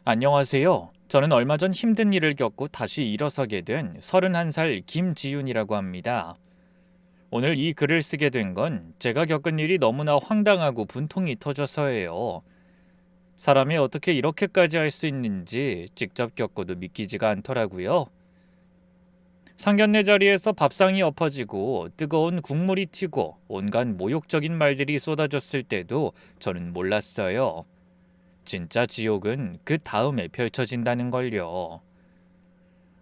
안녕하세요. 저는 얼마 전 힘든 일을 겪고 다시 일어서게 된 31살 김지윤이라고 합니다. 오늘 이 글을 쓰게 된 건 제가 겪은 일이 너무나 황당하고 분통이 터져서예요. 사람이 어떻게 이렇게까지 할 수 있는지 직접 겪고도 믿기지가 않더라고요. 상견례 자리에서 밥상이 엎어지고 뜨거운 국물이 튀고 온갖 모욕적인 말들이 쏟아졌을 때도 저는 몰랐어요. 진짜 지옥은 그 다음에 펼쳐진다는 걸요.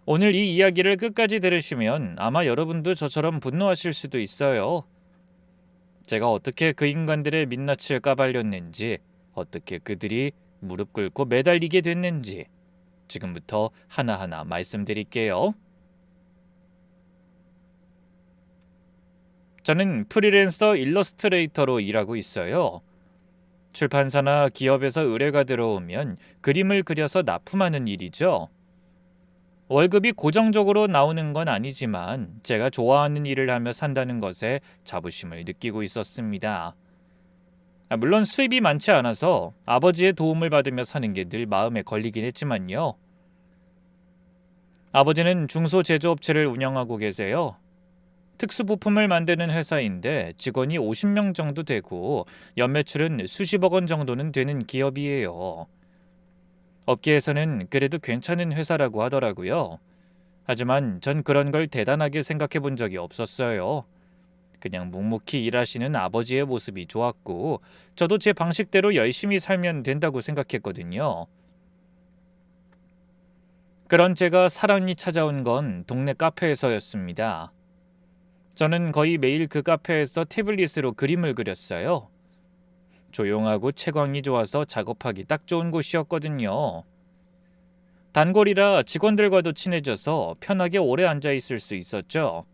오늘 이 이야기를 끝까지 들으시면 아마 여러분도 저처럼 분노하실 수도 있어요. 제가 어떻게 그 인간들의 민낯을 까발렸는지, 어떻게 그들이 무릎 꿇고 매달리게 됐는지 지금부터 하나하나 말씀드릴게요. 저는 프리랜서 일러스트레이터로 일하고 있어요. 출판사나 기업에서 의뢰가 들어오면 그림을 그려서 납품하는 일이죠. 월급이 고정적으로 나오는 건 아니지만 제가 좋아하는 일을 하며 산다는 것에 자부심을 느끼고 있었습니다. 물론 수입이 많지 않아서 아버지의 도움을 받으며 사는 게 늘 마음에 걸리긴 했지만요. 아버지는 중소제조업체를 운영하고 계세요. 특수부품을 만드는 회사인데 직원이 50명 정도 되고 연매출은 수십억 원 정도는 되는 기업이에요. 업계에서는 그래도 괜찮은 회사라고 하더라고요. 하지만 전 그런 걸 대단하게 생각해 본 적이 없었어요. 그냥 묵묵히 일하시는 아버지의 모습이 좋았고 저도 제 방식대로 열심히 살면 된다고 생각했거든요. 그런 제가 사랑이 찾아온 건 동네 카페에서였습니다. 저는 거의 매일 그 카페에서 태블릿으로 그림을 그렸어요. 조용하고 채광이 좋아서 작업하기 딱 좋은 곳이었거든요. 단골이라 직원들과도 친해져서 편하게 오래 앉아 있을 수 있었죠.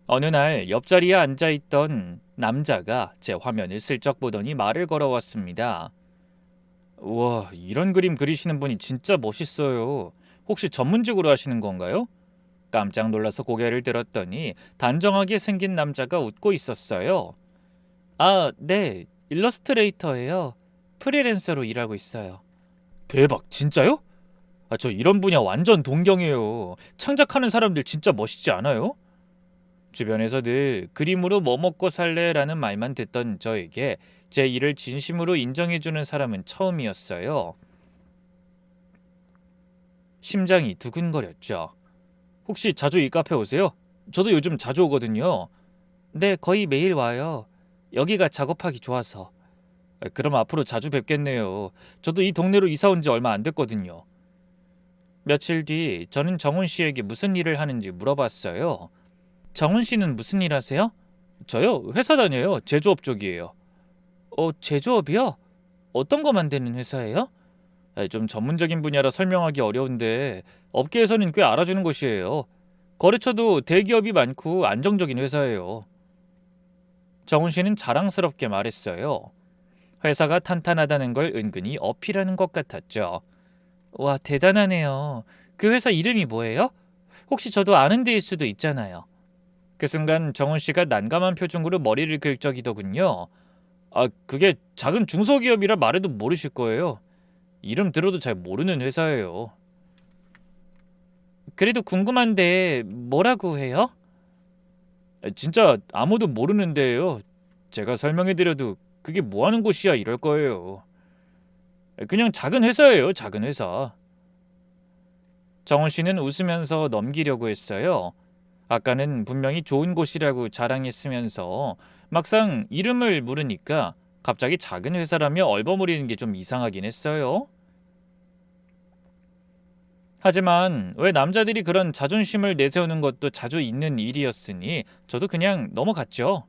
어느 날 옆자리에 앉아 있던 남자가 제 화면을 슬쩍 보더니 말을 걸어왔습니다. 우와, 이런 그림 그리시는 분이 진짜 멋있어요. 혹시 전문직으로 하시는 건가요? 깜짝 놀라서 고개를 들었더니 단정하게 생긴 남자가 웃고 있었어요. 아, 네. 일러스트레이터예요. 프리랜서로 일하고 있어요. 대박, 진짜요? 저 이런 분야 완전 동경해요. 창작하는 사람들 진짜 멋있지 않아요? 주변에서 늘 그림으로 뭐 먹고 살래라는 말만 듣던 저에게 제 일을 진심으로 인정해주는 사람은 처음이었어요. 심장이 두근거렸죠. 혹시 자주 이 카페 오세요? 저도 요즘 자주 오거든요. 네, 거의 매일 와요. 여기가 작업하기 좋아서. 그럼 앞으로 자주 뵙겠네요. 저도 이 동네로 이사 온 지 얼마 안 됐거든요. 며칠 뒤 저는 정훈 씨에게 무슨 일을 하는지 물어봤어요. 정훈 씨는 무슨 일 하세요? 저요? 회사 다녀요. 제조업 쪽이에요. 제조업이요? 어떤 거 만드는 회사예요? 좀 전문적인 분야라 설명하기 어려운데 업계에서는 꽤 알아주는 곳이에요. 거래처도 대기업이 많고 안정적인 회사예요. 정훈 씨는 자랑스럽게 말했어요. 회사가 탄탄하다는 걸 은근히 어필하는 것 같았죠. 와, 대단하네요. 그 회사 이름이 뭐예요? 혹시 저도 아는 데일 수도 있잖아요. 그 순간 정훈 씨가 난감한 표정으로 머리를 긁적이더군요. 그게 작은 중소기업이라 말해도 모르실 거예요. 이름 들어도 잘 모르는 회사예요. 그래도 궁금한데 뭐라고 해요? 진짜 아무도 모르는데요. 제가 설명해드려도 그게 뭐 하는 곳이야 이럴 거예요. 그냥 작은 회사예요, 작은 회사. 정훈 씨는 웃으면서 넘기려고 했어요. 아까는 분명히 좋은 곳이라고 자랑했으면서 막상 이름을 물으니까 갑자기 작은 회사라며 얼버무리는 게 좀 이상하긴 했어요. 하지만 왜 남자들이 그런 자존심을 내세우는 것도 자주 있는 일이었으니 저도 그냥 넘어갔죠.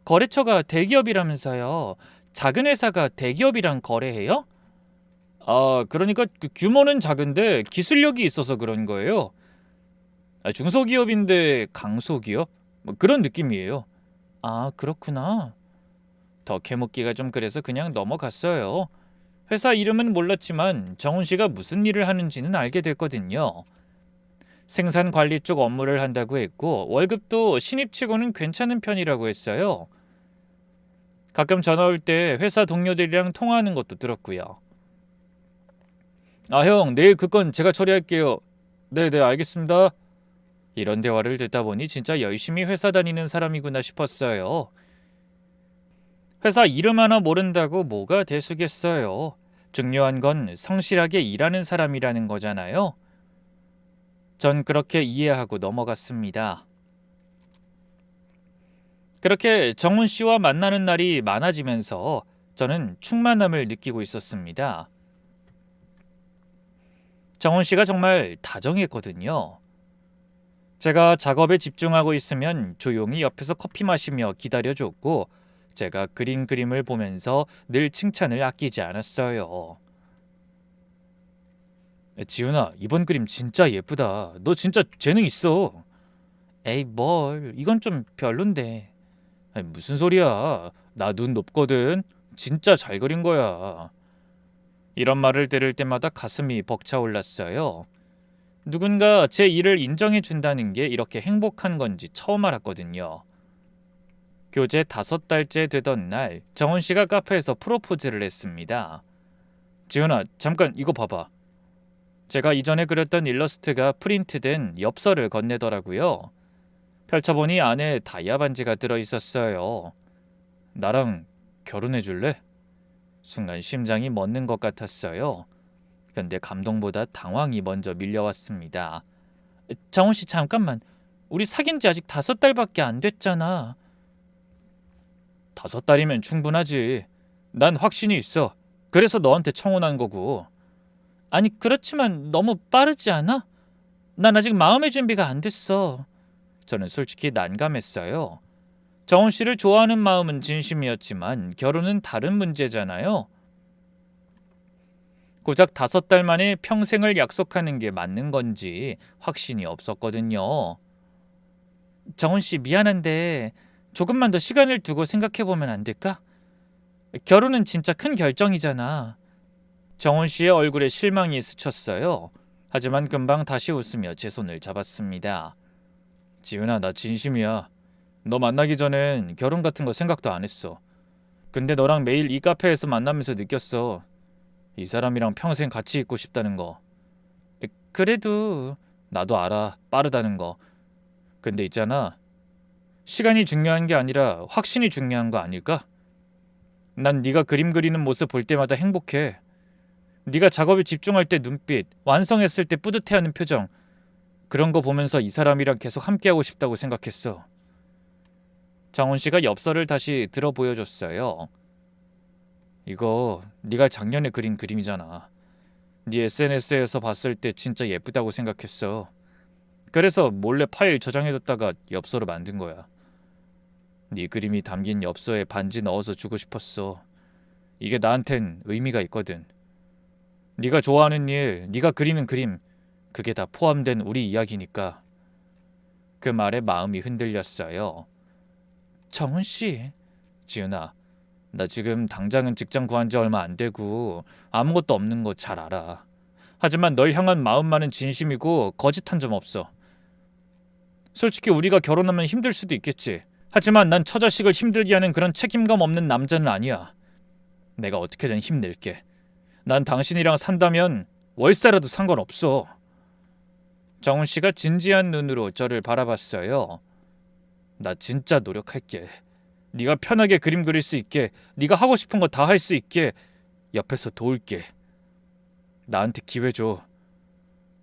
거래처가 대기업이라면서요. 작은 회사가 대기업이랑 거래해요? 그러니까 그 규모는 작은데 기술력이 있어서 그런 거예요. 중소기업인데 강소기업? 뭐 그런 느낌이에요. 아, 그렇구나. 더 캐묻기가 좀 그래서 그냥 넘어갔어요. 회사 이름은 몰랐지만 정훈 씨가 무슨 일을 하는지는 알게 됐거든요. 생산 관리 쪽 업무를 한다고 했고 월급도 신입치고는 괜찮은 편이라고 했어요. 가끔 전화 올 때 회사 동료들이랑 통화하는 것도 들었고요. 아, 형, 내일 그 건 제가 처리할게요. 네네, 알겠습니다. 이런 대화를 듣다 보니 진짜 열심히 회사 다니는 사람이구나 싶었어요. 회사 이름 하나 모른다고 뭐가 대수겠어요. 중요한 건 성실하게 일하는 사람이라는 거잖아요. 전 그렇게 이해하고 넘어갔습니다. 그렇게 정훈 씨와 만나는 날이 많아지면서 저는 충만함을 느끼고 있었습니다. 정훈 씨가 정말 다정했거든요. 제가 작업에 집중하고 있으면 조용히 옆에서 커피 마시며 기다려줬고, 제가 그린 그림을 보면서 늘 칭찬을 아끼지 않았어요. 지훈아, 이번 그림 진짜 예쁘다. 너 진짜 재능 있어. 에이, 뭘. 이건 좀 별론데. 아니, 무슨 소리야. 나 눈 높거든. 진짜 잘 그린 거야. 이런 말을 들을 때마다 가슴이 벅차올랐어요. 누군가 제 일을 인정해 준다는 게 이렇게 행복한 건지 처음 알았거든요. 교제 5달째 되던 날, 정원 씨가 카페에서 프로포즈를 했습니다. 지훈아, 잠깐 이거 봐봐. 제가 이전에 그렸던 일러스트가 프린트된 엽서를 건네더라고요. 펼쳐보니 안에 다이아 반지가 들어있었어요. 나랑 결혼해 줄래? 순간 심장이 멎는 것 같았어요. 근데 감동보다 당황이 먼저 밀려왔습니다. 정훈 씨, 잠깐만. 우리 사귄 지 아직 5달밖에 안 됐잖아. 5달이면 충분하지. 난 확신이 있어. 그래서 너한테 청혼한 거고. 아니, 그렇지만 너무 빠르지 않아? 난 아직 마음의 준비가 안 됐어. 저는 솔직히 난감했어요. 정훈 씨를 좋아하는 마음은 진심이었지만 결혼은 다른 문제잖아요. 고작 5달 만에 평생을 약속하는 게 맞는 건지 확신이 없었거든요. 정훈 씨, 미안한데 조금만 더 시간을 두고 생각해보면 안 될까? 결혼은 진짜 큰 결정이잖아. 정훈 씨의 얼굴에 실망이 스쳤어요. 하지만 금방 다시 웃으며 제 손을 잡았습니다. 지은아, 나 진심이야. 너 만나기 전엔 결혼 같은 거 생각도 안 했어. 근데 너랑 매일 이 카페에서 만나면서 느꼈어. 이 사람이랑 평생 같이 있고 싶다는 거. 그래도 나도 알아. 빠르다는 거. 근데 있잖아. 시간이 중요한 게 아니라 확신이 중요한 거 아닐까? 난 네가 그림 그리는 모습 볼 때마다 행복해. 네가 작업에 집중할 때 눈빛, 완성했을 때 뿌듯해하는 표정. 그런 거 보면서 이 사람이랑 계속 함께하고 싶다고 생각했어. 정훈 씨가 엽서를 다시 들어 보여줬어요. 이거 네가 작년에 그린 그림이잖아. 네 SNS에서 봤을 때 진짜 예쁘다고 생각했어. 그래서 몰래 파일 저장해뒀다가 엽서로 만든 거야. 네 그림이 담긴 엽서에 반지 넣어서 주고 싶었어. 이게 나한텐 의미가 있거든. 네가 좋아하는 일, 네가 그리는 그림, 그게 다 포함된 우리 이야기니까. 그 말에 마음이 흔들렸어요. 정훈 씨, 지은아, 나 지금 당장은 직장 구한 지 얼마 안 되고 아무것도 없는 거 잘 알아. 하지만 널 향한 마음만은 진심이고 거짓한 점 없어. 솔직히 우리가 결혼하면 힘들 수도 있겠지. 하지만 난 처자식을 힘들게 하는 그런 책임감 없는 남자는 아니야. 내가 어떻게든 힘낼게. 난 당신이랑 산다면 월세라도 상관없어. 정훈 씨가 진지한 눈으로 저를 바라봤어요. 나 진짜 노력할게. 네가 편하게 그림 그릴 수 있게, 네가 하고 싶은 거 다 할 수 있게 옆에서 도울게. 나한테 기회 줘.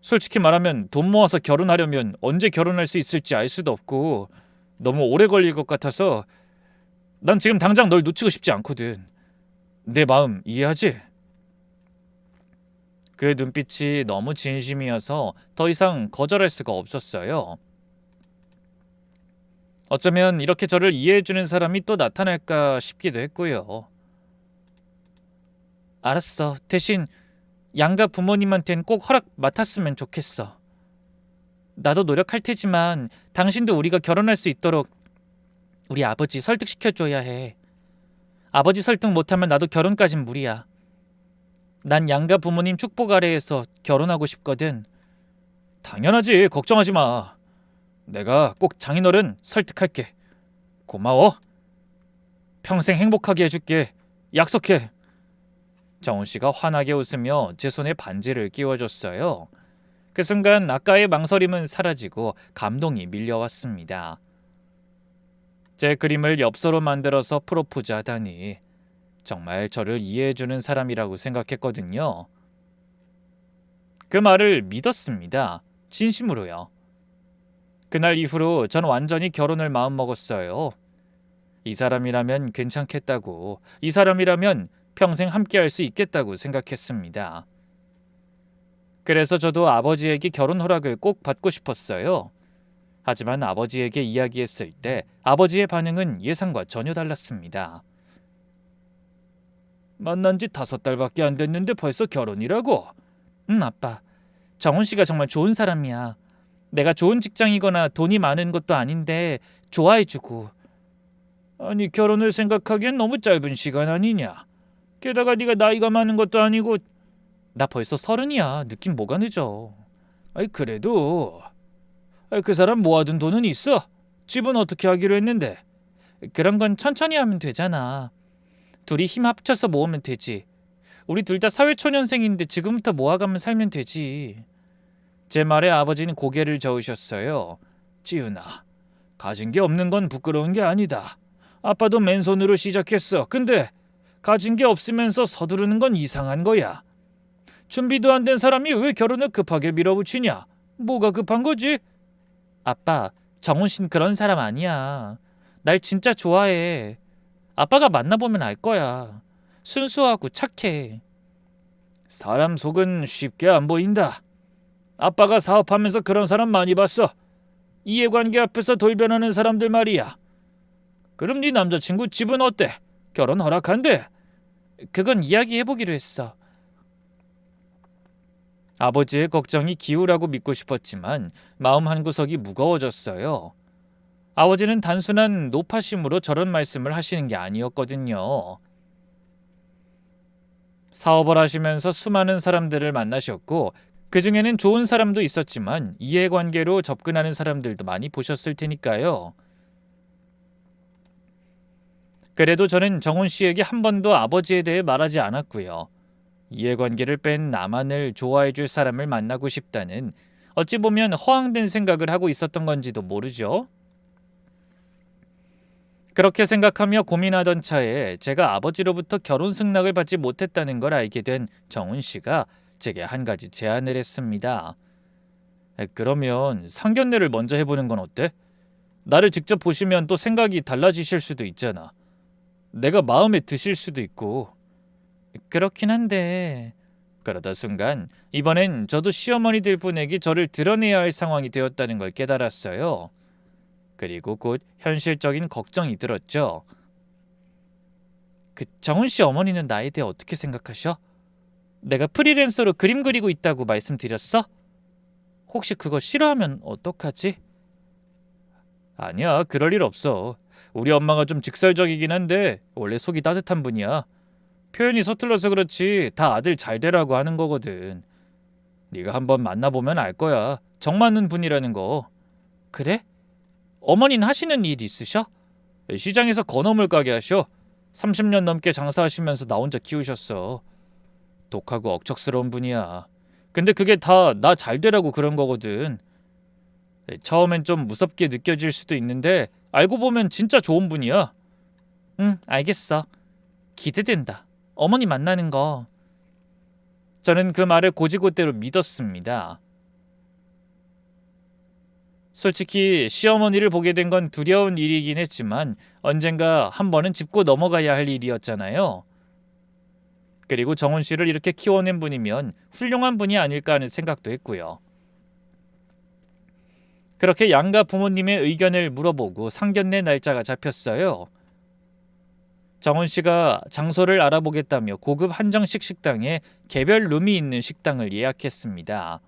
솔직히 말하면 돈 모아서 결혼하려면 언제 결혼할 수 있을지 알 수도 없고 너무 오래 걸릴 것 같아서 난 지금 당장 널 놓치고 싶지 않거든. 내 마음 이해하지? 그 눈빛이 너무 진심이어서 더 이상 거절할 수가 없었어요. 어쩌면 이렇게 저를 이해해주는 사람이 또 나타날까 싶기도 했고요. 알았어. 대신 양가 부모님한텐 꼭 허락 맡았으면 좋겠어. 나도 노력할 테지만 당신도 우리가 결혼할 수 있도록 우리 아버지 설득시켜줘야 해. 아버지 설득 못하면 나도 결혼까진 무리야. 난 양가 부모님 축복 아래에서 결혼하고 싶거든. 당연하지. 걱정하지 마. 내가 꼭 장인어른 설득할게. 고마워. 평생 행복하게 해줄게. 약속해. 정훈 씨가 환하게 웃으며 제 손에 반지를 끼워줬어요. 그 순간 아까의 망설임은 사라지고 감동이 밀려왔습니다. 제 그림을 엽서로 만들어서 프로포즈 하다니 정말 저를 이해해주는 사람이라고 생각했거든요. 그 말을 믿었습니다. 진심으로요. 그날 이후로 전 완전히 결혼을 마음먹었어요. 이 사람이라면 괜찮겠다고, 이 사람이라면 평생 함께할 수 있겠다고 생각했습니다. 그래서 저도 아버지에게 결혼 허락을 꼭 받고 싶었어요. 하지만 아버지에게 이야기했을 때 아버지의 반응은 예상과 전혀 달랐습니다. 만난 지 5달밖에 안 됐는데 벌써 결혼이라고? 아빠. 정훈 씨가 정말 좋은 사람이야. 내가 좋은 직장이거나 돈이 많은 것도 아닌데 좋아해주고. 아니, 결혼을 생각하기엔 너무 짧은 시간 아니냐? 게다가 네가 나이가 많은 것도 아니고. 나 벌써 30이야. 느낌 뭐가 늦어. 아이, 그래도 그 사람 모아둔 돈은 있어? 집은 어떻게 하기로 했는데? 그런 건 천천히 하면 되잖아. 둘이 힘 합쳐서 모으면 되지. 우리 둘 다 사회초년생인데 지금부터 모아가면 살면 되지. 제 말에 아버지는 고개를 저으셨어요. 지훈아, 가진 게 없는 건 부끄러운 게 아니다. 아빠도 맨손으로 시작했어. 근데 가진 게 없으면서 서두르는 건 이상한 거야. 준비도 안 된 사람이 왜 결혼을 급하게 밀어붙이냐? 뭐가 급한 거지? 아빠, 정훈 씨는 그런 사람 아니야. 날 진짜 좋아해. 아빠가 만나보면 알 거야. 순수하고 착해. 사람 속은 쉽게 안 보인다. 아빠가 사업하면서 그런 사람 많이 봤어. 이해관계 앞에서 돌변하는 사람들 말이야. 그럼 네 남자친구 집은 어때? 결혼 허락한대? 그건 이야기해보기로 했어. 아버지의 걱정이 기우라고 믿고 싶었지만 마음 한구석이 무거워졌어요. 아버지는 단순한 노파심으로 저런 말씀을 하시는 게 아니었거든요. 사업을 하시면서 수많은 사람들을 만나셨고 그 중에는 좋은 사람도 있었지만 이해관계로 접근하는 사람들도 많이 보셨을 테니까요. 그래도 저는 정훈 씨에게 한 번도 아버지에 대해 말하지 않았고요. 이해관계를 뺀 나만을 좋아해줄 사람을 만나고 싶다는 어찌 보면 허황된 생각을 하고 있었던 건지도 모르죠. 그렇게 생각하며 고민하던 차에 제가 아버지로부터 결혼 승낙을 받지 못했다는 걸 알게 된 정훈 씨가 제게 한 가지 제안을 했습니다. 그러면 상견례를 먼저 해보는 건 어때? 나를 직접 보시면 또 생각이 달라지실 수도 있잖아. 내가 마음에 드실 수도 있고. 그렇긴 한데. 그러다 순간 이번엔 저도 시어머니들 분에게 저를 드러내야 할 상황이 되었다는 걸 깨달았어요. 그리고 곧 현실적인 걱정이 들었죠. 그 정훈 씨 어머니는 나에 대해 어떻게 생각하셔? 내가 프리랜서로 그림 그리고 있다고 말씀드렸어? 혹시 그거 싫어하면 어떡하지? 아니야, 그럴 일 없어. 우리 엄마가 좀 직설적이긴 한데 원래 속이 따뜻한 분이야. 표현이 서툴러서 그렇지 다 아들 잘 되라고 하는 거거든. 네가 한번 만나보면 알 거야. 정 맞는 분이라는 거. 그래? 어머니는 하시는 일 있으셔? 시장에서 건어물 가게 하셔. 30년 넘게 장사하시면서 나 혼자 키우셨어. 독하고 억척스러운 분이야. 근데 그게 다 나 잘 되라고 그런 거거든. 처음엔 좀 무섭게 느껴질 수도 있는데 알고 보면 진짜 좋은 분이야. 응, 알겠어. 기대된다. 어머니 만나는 거. 저는 그 말을 곧이곧대로 믿었습니다. 솔직히 시어머니를 보게 된 건 두려운 일이긴 했지만 언젠가 한 번은 짚고 넘어가야 할 일이었잖아요. 그리고 정훈 씨를 이렇게 키워낸 분이면 훌륭한 분이 아닐까 하는 생각도 했고요. 그렇게 양가 부모님의 의견을 물어보고 상견례 날짜가 잡혔어요. 정훈 씨가 장소를 알아보겠다며 고급 한정식 식당에 개별 룸이 있는 식당을 예약했습니다.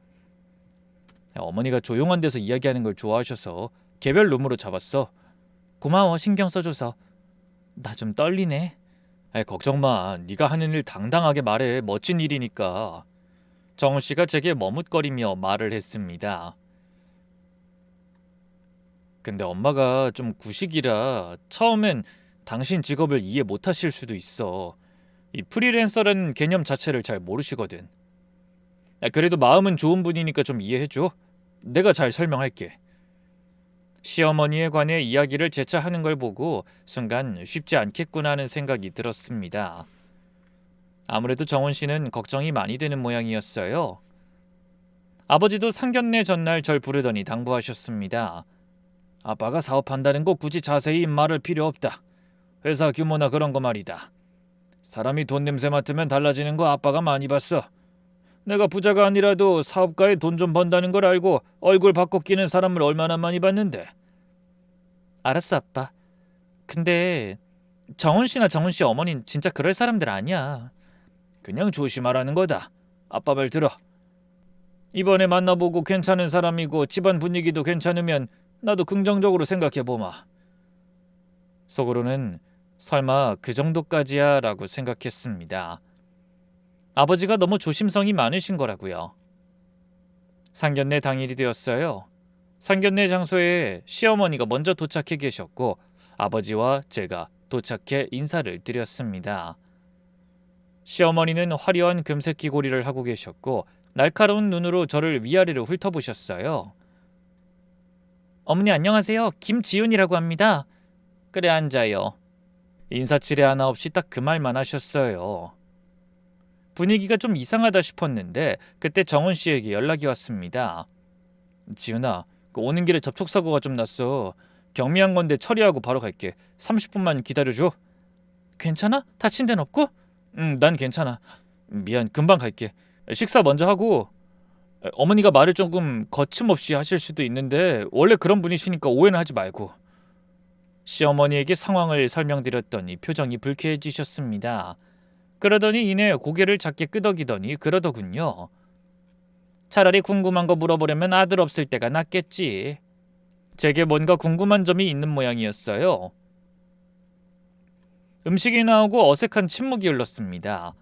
어머니가 조용한 데서 이야기하는 걸 좋아하셔서 개별 룸으로 잡았어. 고마워, 신경 써줘서. 나 좀 떨리네. 걱정 마. 네가 하는 일 당당하게 말해. 멋진 일이니까. 정훈 씨가 제게 머뭇거리며 말을 했습니다. 근데 엄마가 좀 구식이라 처음엔 당신 직업을 이해 못하실 수도 있어. 이 프리랜서라는 개념 자체를 잘 모르시거든. 그래도 마음은 좋은 분이니까 좀 이해해줘. 내가 잘 설명할게. 시어머니에 관해 이야기를 재차 하는 걸 보고 순간 쉽지 않겠구나 하는 생각이 들었습니다. 아무래도 정원 씨는 걱정이 많이 되는 모양이었어요. 아버지도 상견례 전날 절 부르더니 당부하셨습니다. 아빠가 사업한다는 거 굳이 자세히 말할 필요 없다. 회사 규모나 그런 거 말이다. 사람이 돈 냄새 맡으면 달라지는 거 아빠가 많이 봤어. 내가 부자가 아니라도 사업가에 돈 좀 번다는 걸 알고 얼굴 바꿔 끼는 사람을 얼마나 많이 봤는데. 알았어, 아빠. 근데 정원 씨나 정원 씨 어머니는 진짜 그럴 사람들 아니야. 그냥 조심하라는 거다. 아빠 말 들어. 이번에 만나보고 괜찮은 사람이고 집안 분위기도 괜찮으면 나도 긍정적으로 생각해보마. 속으로는 설마 그 정도까지야 라고 생각했습니다. 아버지가 너무 조심성이 많으신 거라고요. 상견례 당일이 되었어요. 상견례 장소에 시어머니가 먼저 도착해 계셨고 아버지와 제가 도착해 인사를 드렸습니다. 시어머니는 화려한 금색 귀고리를 하고 계셨고 날카로운 눈으로 저를 위아래로 훑어보셨어요. 어머니 안녕하세요. 김지훈이라고 합니다. 그래 앉아요. 인사치레 하나 없이 딱 그 말만 하셨어요. 분위기가 좀 이상하다 싶었는데 그때 정원 씨에게 연락이 왔습니다. 지훈아, 오는 길에 접촉사고가 좀 났어. 경미한 건데 처리하고 바로 갈게. 30분만 기다려줘. 괜찮아? 다친 데는 없고? 난 괜찮아. 미안, 금방 갈게. 식사 먼저 하고. 어머니가 말을 조금 거침없이 하실 수도 있는데 원래 그런 분이시니까 오해는 하지 말고. 시어머니에게 상황을 설명드렸더니 표정이 불쾌해지셨습니다. 그러더니 이내 고개를 작게 끄덕이더니 그러더군요. 차라리 궁금한 거 물어보려면 아들 없을 때가 낫겠지. 제게 뭔가 궁금한 점이 있는 모양이었어요. 음식이 나오고 어색한 침묵이 흘렀습니다.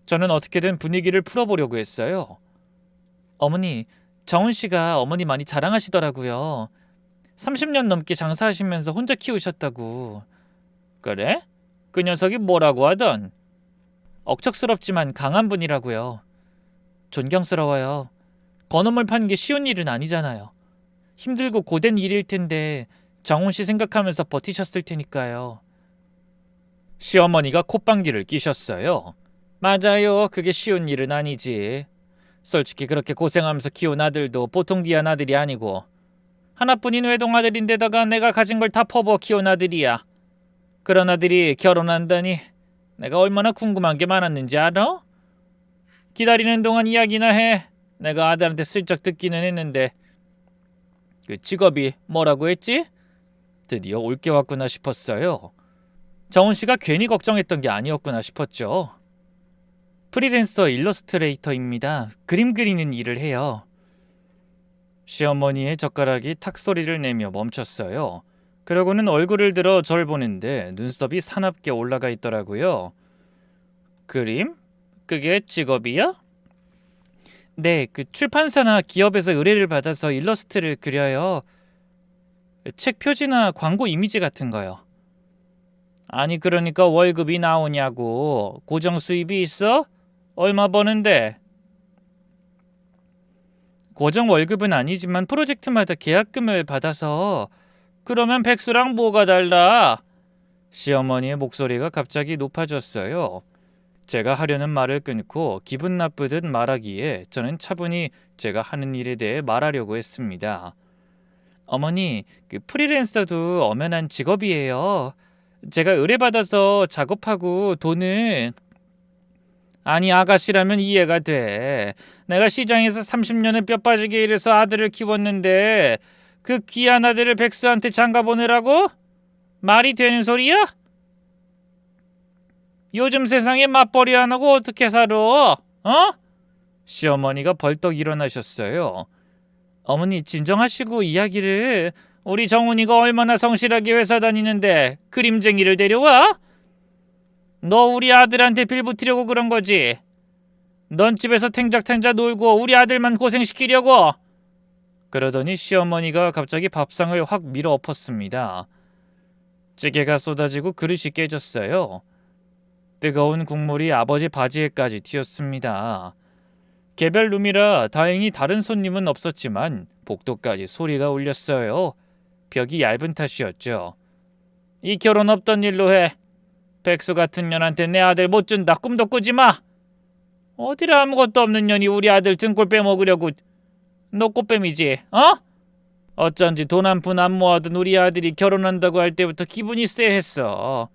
저는 어떻게든 분위기를 풀어보려고 했어요. 어머니, 정훈 씨가 어머니 많이 자랑하시더라고요. 30년 넘게 장사하시면서 혼자 키우셨다고. 그래? 그 녀석이 뭐라고 하던? 억척스럽지만 강한 분이라고요. 존경스러워요. 건어물 파는 게 쉬운 일은 아니잖아요. 힘들고 고된 일일 텐데 정훈 씨 생각하면서 버티셨을 테니까요. 시어머니가 콧방귀를 끼셨어요. 맞아요. 그게 쉬운 일은 아니지. 솔직히 그렇게 고생하면서 키운 아들도 보통 귀한 아들이 아니고 하나뿐인 외동아들인데다가 내가 가진 걸 다 퍼부어 키운 아들이야. 그런 아들이 결혼한다니 내가 얼마나 궁금한 게 많았는지 알아? 기다리는 동안 이야기나 해. 내가 아들한테 슬쩍 듣기는 했는데. 그 직업이 뭐라고 했지? 드디어 올 게 왔구나 싶었어요. 정훈 씨가 괜히 걱정했던 게 아니었구나 싶었죠. 프리랜서 일러스트레이터입니다. 그림 그리는 일을 해요. 시어머니의 젓가락이 탁 소리를 내며 멈췄어요. 그러고는 얼굴을 들어 절 보는데 눈썹이 사납게 올라가 있더라고요. 그림? 그게 직업이야? 네, 그 출판사나 기업에서 의뢰를 받아서 일러스트를 그려요. 책 표지나 광고 이미지 같은 거요. 아니 그러니까 월급이 나오냐고. 고정 수입이 있어? 얼마 버는데? 고정 월급은 아니지만 프로젝트마다 계약금을 받아서. 그러면 백수랑 뭐가 달라? 시어머니의 목소리가 갑자기 높아졌어요. 제가 하려는 말을 끊고 기분 나쁘듯 말하기에 저는 차분히 제가 하는 일에 대해 말하려고 했습니다. 어머니, 그 프리랜서도 엄연한 직업이에요. 제가 의뢰받아서 작업하고 돈은. 아니 아가씨라면 이해가 돼. 내가 시장에서 30년을 뼈 빠지게 일해서 아들을 키웠는데 그 귀한 아들을 백수한테 장가 보내라고? 말이 되는 소리야? 요즘 세상에 맞벌이 안 하고 어떻게 살아? 어? 시어머니가 벌떡 일어나셨어요. 어머니 진정하시고 이야기를. 우리 정훈이가 얼마나 성실하게 회사 다니는데 그림쟁이를 데려와? 너 우리 아들한테 빌붙이려고 그런 거지? 넌 집에서 탱작탱작 놀고 우리 아들만 고생시키려고? 그러더니 시어머니가 갑자기 밥상을 확 밀어 엎었습니다. 찌개가 쏟아지고 그릇이 깨졌어요. 뜨거운 국물이 아버지 바지에까지 튀었습니다. 개별 룸이라 다행히 다른 손님은 없었지만 복도까지 소리가 울렸어요. 벽이 얇은 탓이었죠. 이 결혼 없던 일로 해. 백수 같은 년한테 내 아들 못 준다. 꿈도 꾸지 마. 어디라 아무것도 없는 년이 우리 아들 등골 빼먹으려고. 너 꽃뱀이지? 어? 어쩐지 돈 한 푼 안 모아둔 우리 아들이 결혼한다고 할 때부터 기분이 쎄했어.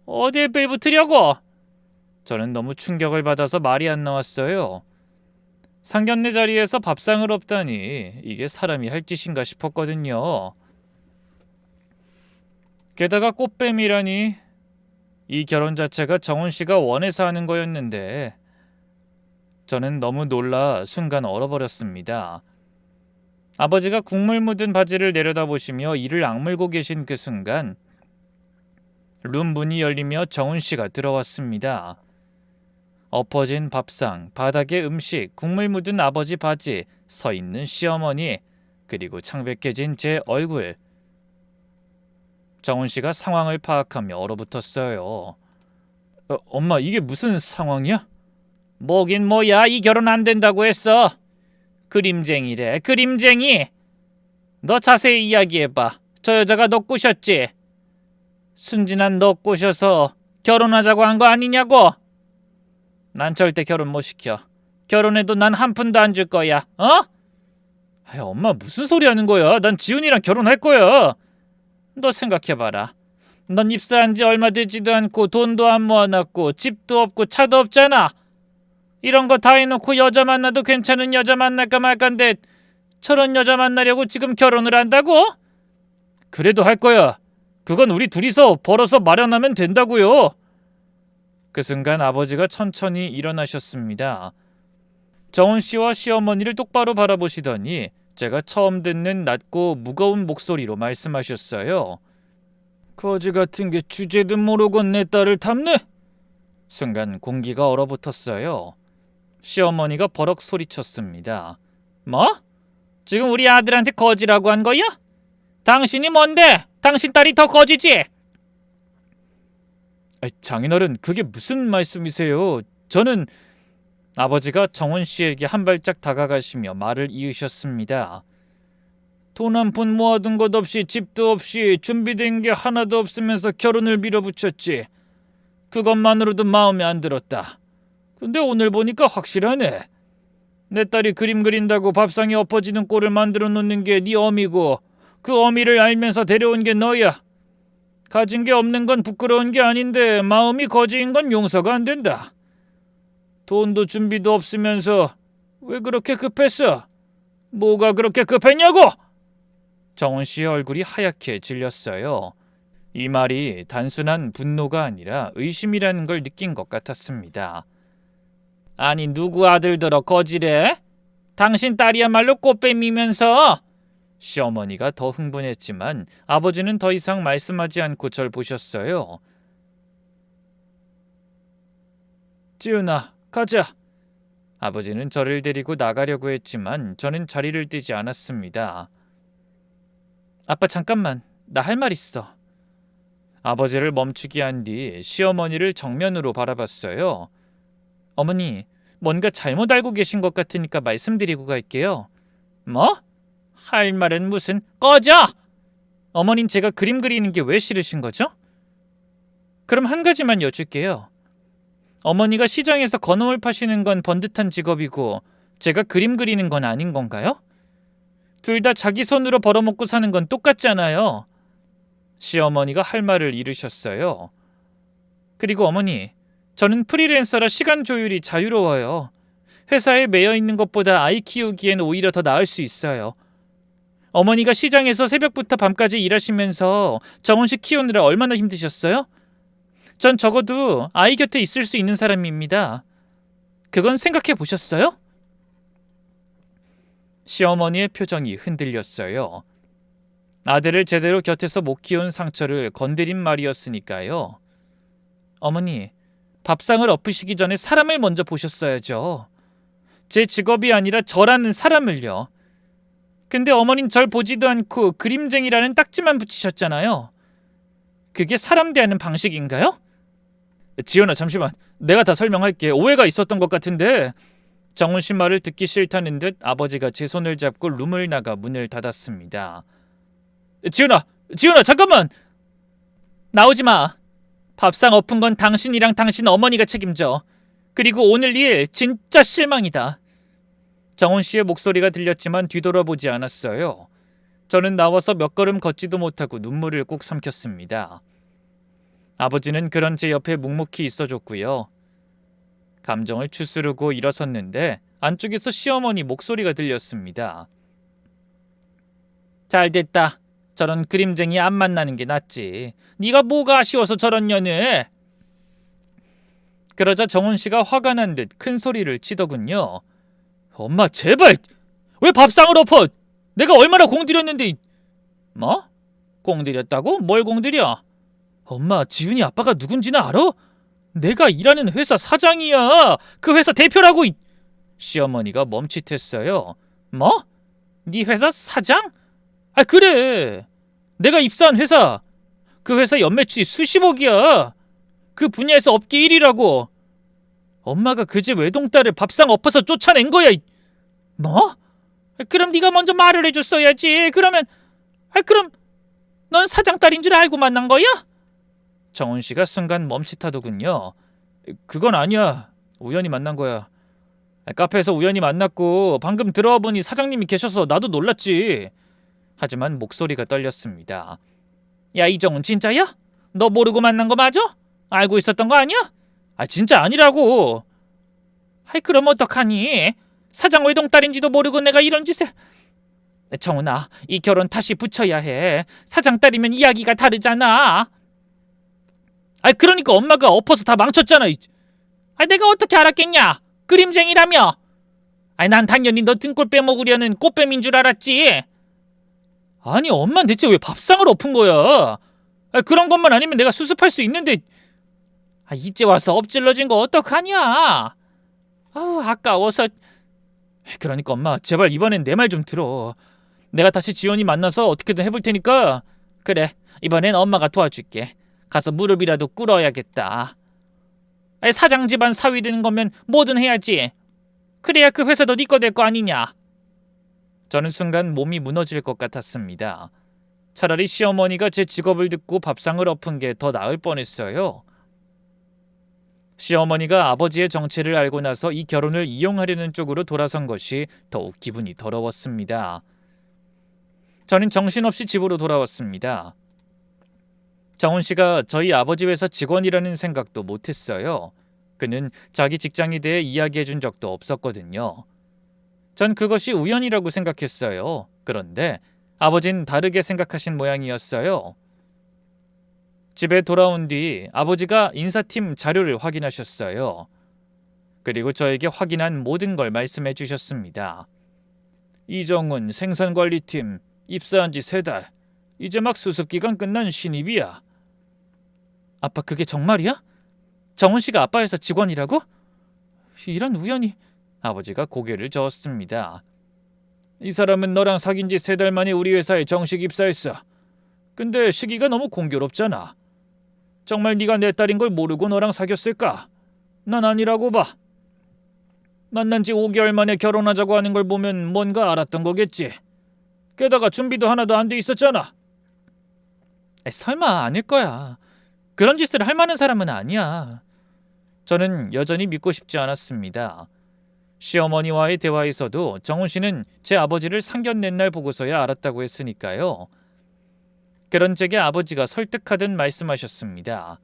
어딜 빌붙으려고? 저는 너무 충격을 받아서 말이 안 나왔어요. 상견례 자리에서 밥상을 엎다니 이게 사람이 할 짓인가 싶었거든요. 게다가 꽃뱀이라니, 이 결혼 자체가 정훈 씨가 원해서 하는 거였는데 저는 너무 놀라 순간 얼어버렸습니다. 아버지가 국물 묻은 바지를 내려다보시며 이를 악물고 계신 그 순간 룸 문이 열리며 정훈 씨가 들어왔습니다. 엎어진 밥상, 바닥에 음식, 국물 묻은 아버지 바지, 서 있는 시어머니, 그리고 창백해진 제 얼굴. 정훈 씨가 상황을 파악하며 얼어붙었어요. 엄마, 이게 무슨 상황이야? 뭐긴 뭐야, 이 결혼 안 된다고 했어. 그림쟁이래, 그림쟁이. 너 자세히 이야기해봐. 저 여자가 너 꼬셨지? 순진한 너 꼬셔서 결혼하자고 한 거 아니냐고? 난 절대 결혼 못 시켜. 결혼해도 난 한 푼도 안 줄 거야. 어? 아이, 엄마 무슨 소리 하는 거야? 난 지훈이랑 결혼할 거야. 너 생각해봐라. 넌 입사한 지 얼마 되지도 않고 돈도 안 모아놨고 집도 없고 차도 없잖아. 이런 거 다 해놓고 여자 만나도 괜찮은 여자 만날까 말까인데 저런 여자 만나려고 지금 결혼을 한다고? 그래도 할 거야. 그건 우리 둘이서 벌어서 마련하면 된다고요. 그 순간 아버지가 천천히 일어나셨습니다. 정훈 씨와 시어머니를 똑바로 바라보시더니 제가 처음 듣는 낮고 무거운 목소리로 말씀하셨어요. 거지 같은 게 주제도 모르고 내 딸을 탐내? 순간 공기가 얼어붙었어요. 시어머니가 버럭 소리쳤습니다. 뭐? 지금 우리 아들한테 거지라고 한 거야? 당신이 뭔데? 당신 딸이 더 거지지? 장인어른, 그게 무슨 말씀이세요? 저는... 아버지가 정훈 씨에게 한 발짝 다가가시며 말을 이으셨습니다. 돈 한 푼 모아둔 것 없이 집도 없이 준비된 게 하나도 없으면서 결혼을 밀어붙였지. 그것만으로도 마음에 안 들었다. 근데 오늘 보니까 확실하네. 내 딸이 그림 그린다고 밥상에 엎어지는 꼴을 만들어 놓는 게 네 어미고 그 어미를 알면서 데려온 게 너야. 가진 게 없는 건 부끄러운 게 아닌데 마음이 거지인 건 용서가 안 된다. 돈도 준비도 없으면서 왜 그렇게 급했어? 뭐가 그렇게 급했냐고? 정훈 씨의 얼굴이 하얗게 질렸어요. 이 말이 단순한 분노가 아니라 의심이라는 걸 느낀 것 같았습니다. 아니, 누구 아들들어 거지래? 당신 딸이야말로 꽃뱀이면서. 시어머니가 더 흥분했지만 아버지는 더 이상 말씀하지 않고 절 보셨어요. 지훈아, 가자. 아버지는 저를 데리고 나가려고 했지만 저는 자리를 뜨지 않았습니다. 아빠, 잠깐만. 나 할 말 있어. 아버지를 멈추게 한 뒤 시어머니를 정면으로 바라봤어요. 어머니, 뭔가 잘못 알고 계신 것 같으니까 말씀드리고 갈게요. 뭐? 할 말은 무슨... 꺼져! 어머닌 제가 그림 그리는 게 왜 싫으신 거죠? 그럼 한 가지만 여쭐게요. 어머니가 시장에서 건어물 파시는 건 번듯한 직업이고 제가 그림 그리는 건 아닌 건가요? 둘 다 자기 손으로 벌어먹고 사는 건 똑같잖아요. 시어머니가 할 말을 잃으셨어요. 그리고 어머니, 저는 프리랜서라 시간 조율이 자유로워요. 회사에 매여 있는 것보다 아이 키우기엔 오히려 더 나을 수 있어요. 어머니가 시장에서 새벽부터 밤까지 일하시면서 정훈 씨 키우느라 얼마나 힘드셨어요? 전 적어도 아이 곁에 있을 수 있는 사람입니다. 그건 생각해 보셨어요? 시어머니의 표정이 흔들렸어요. 아들을 제대로 곁에서 못 키운 상처를 건드린 말이었으니까요. 어머니, 밥상을 엎으시기 전에 사람을 먼저 보셨어야죠. 제 직업이 아니라 저라는 사람을요. 근데 어머닌 절 보지도 않고 그림쟁이라는 딱지만 붙이셨잖아요. 그게 사람 대하는 방식인가요? 지연아, 잠시만. 내가 다 설명할게. 오해가 있었던 것 같은데. 정훈 씨 말을 듣기 싫다는 듯 아버지가 제 손을 잡고 룸을 나가 문을 닫았습니다. 지연아, 잠깐만. 나오지 마. 밥상 엎은 건 당신이랑 당신 어머니가 책임져. 그리고 오늘 일 진짜 실망이다. 정훈 씨의 목소리가 들렸지만 뒤돌아보지 않았어요. 저는 나와서 몇 걸음 걷지도 못하고 눈물을 꾹 삼켰습니다. 아버지는 그런 제 옆에 묵묵히 있어줬고요. 감정을 추스르고 일어섰는데 안쪽에서 시어머니 목소리가 들렸습니다. 잘됐다. 저런 그림쟁이 안 만나는 게 낫지. 네가 뭐가 아쉬워서 저런 년을. 그러자 정훈 씨가 화가 난 듯 큰 소리를 치더군요. 엄마, 제발! 왜 밥상을 엎어? 내가 얼마나 공들였는데. 뭐? 공들였다고? 뭘 공들여? 엄마, 지훈이 아빠가 누군지는 알아? 내가 일하는 회사 사장이야. 그 회사 대표라고. 시어머니가 멈칫했어요. 뭐? 네 회사 사장? 아, 그래. 내가 입사한 회사. 그 회사 연매출이 수십억이야. 그 분야에서 업계 1위라고. 엄마가 그제 외동딸을 밥상 엎어서 쫓아낸 거야. 뭐? 그럼 네가 먼저 말을 해줬어야지. 그럼 넌 사장 딸인 줄 알고 만난 거야? 정훈 씨가 순간 멈칫하더군요. 그건 아니야. 우연히 만난 거야. 카페에서 우연히 만났고 방금 들어와 보니 사장님이 계셔서 나도 놀랐지. 하지만 목소리가 떨렸습니다. 야, 이정훈 진짜야? 너 모르고 만난 거 맞아? 알고 있었던 거 아니야? 아, 진짜 아니라고. 아이, 그럼 어떡하니? 사장 외동딸인지도 모르고 내가 이런 짓을. 정훈아, 이 결혼 다시 붙여야 해. 사장 딸이면 이야기가 다르잖아. 아, 그러니까 엄마가 엎어서 다 망쳤잖아. 아, 내가 어떻게 알았겠냐? 그림쟁이라며. 아, 난 당연히 너 등골 빼먹으려는 꽃뱀인 줄 알았지. 아니, 엄마는 대체 왜 밥상을 엎은 거야? 아, 그런 것만 아니면 내가 수습할 수 있는데. 아, 이제 와서 엎질러진 거 어떡하냐? 아우, 아까워서. 그러니까 엄마, 제발 이번엔 내 말 좀 들어. 내가 다시 지원이 만나서 어떻게든 해볼 테니까. 그래, 이번엔 엄마가 도와줄게. 가서 무릎이라도 꿇어야겠다. 아니, 사장 집안 사위 되는 거면 뭐든 해야지. 그래야 그 회사도 네 거 될 거 아니냐. 저는 순간 몸이 무너질 것 같았습니다. 차라리 시어머니가 제 직업을 듣고 밥상을 엎은 게 더 나을 뻔했어요. 시어머니가 아버지의 정체를 알고 나서 이 결혼을 이용하려는 쪽으로 돌아선 것이 더욱 기분이 더러웠습니다. 저는 정신없이 집으로 돌아왔습니다. 정훈 씨가 저희 아버지 회사 직원이라는 생각도 못했어요. 그는 자기 직장에 대해 이야기해 준 적도 없었거든요. 전 그것이 우연이라고 생각했어요. 그런데 아버진 다르게 생각하신 모양이었어요. 집에 돌아온 뒤 아버지가 인사팀 자료를 확인하셨어요. 그리고 저에게 확인한 모든 걸 말씀해 주셨습니다. 이정훈 생산관리팀 입사한 지 3달. 이제 막 수습기간 끝난 신입이야. 아빠, 그게 정말이야? 정훈 씨가 아빠 회사 직원이라고? 이런 우연이. 아버지가 고개를 저었습니다. 이 사람은 너랑 사귄 지 3달 만에 우리 회사에 정식 입사했어. 근데 시기가 너무 공교롭잖아. 정말 네가 내 딸인 걸 모르고 너랑 사귀었을까? 난 아니라고 봐. 만난 지 5개월 만에 결혼하자고 하는 걸 보면 뭔가 알았던 거겠지. 게다가 준비도 하나도 안 돼 있었잖아. 설마 아닐 거야. 그런 짓을 할 만한 사람은 아니야. 저는 여전히 믿고 싶지 않았습니다. 시어머니와의 대화에서도 정훈 씨는 제 아버지를 상견례 날 보고서야 알았다고 했으니까요. 그런 제게 아버지가 설득하듯 말씀하셨습니다.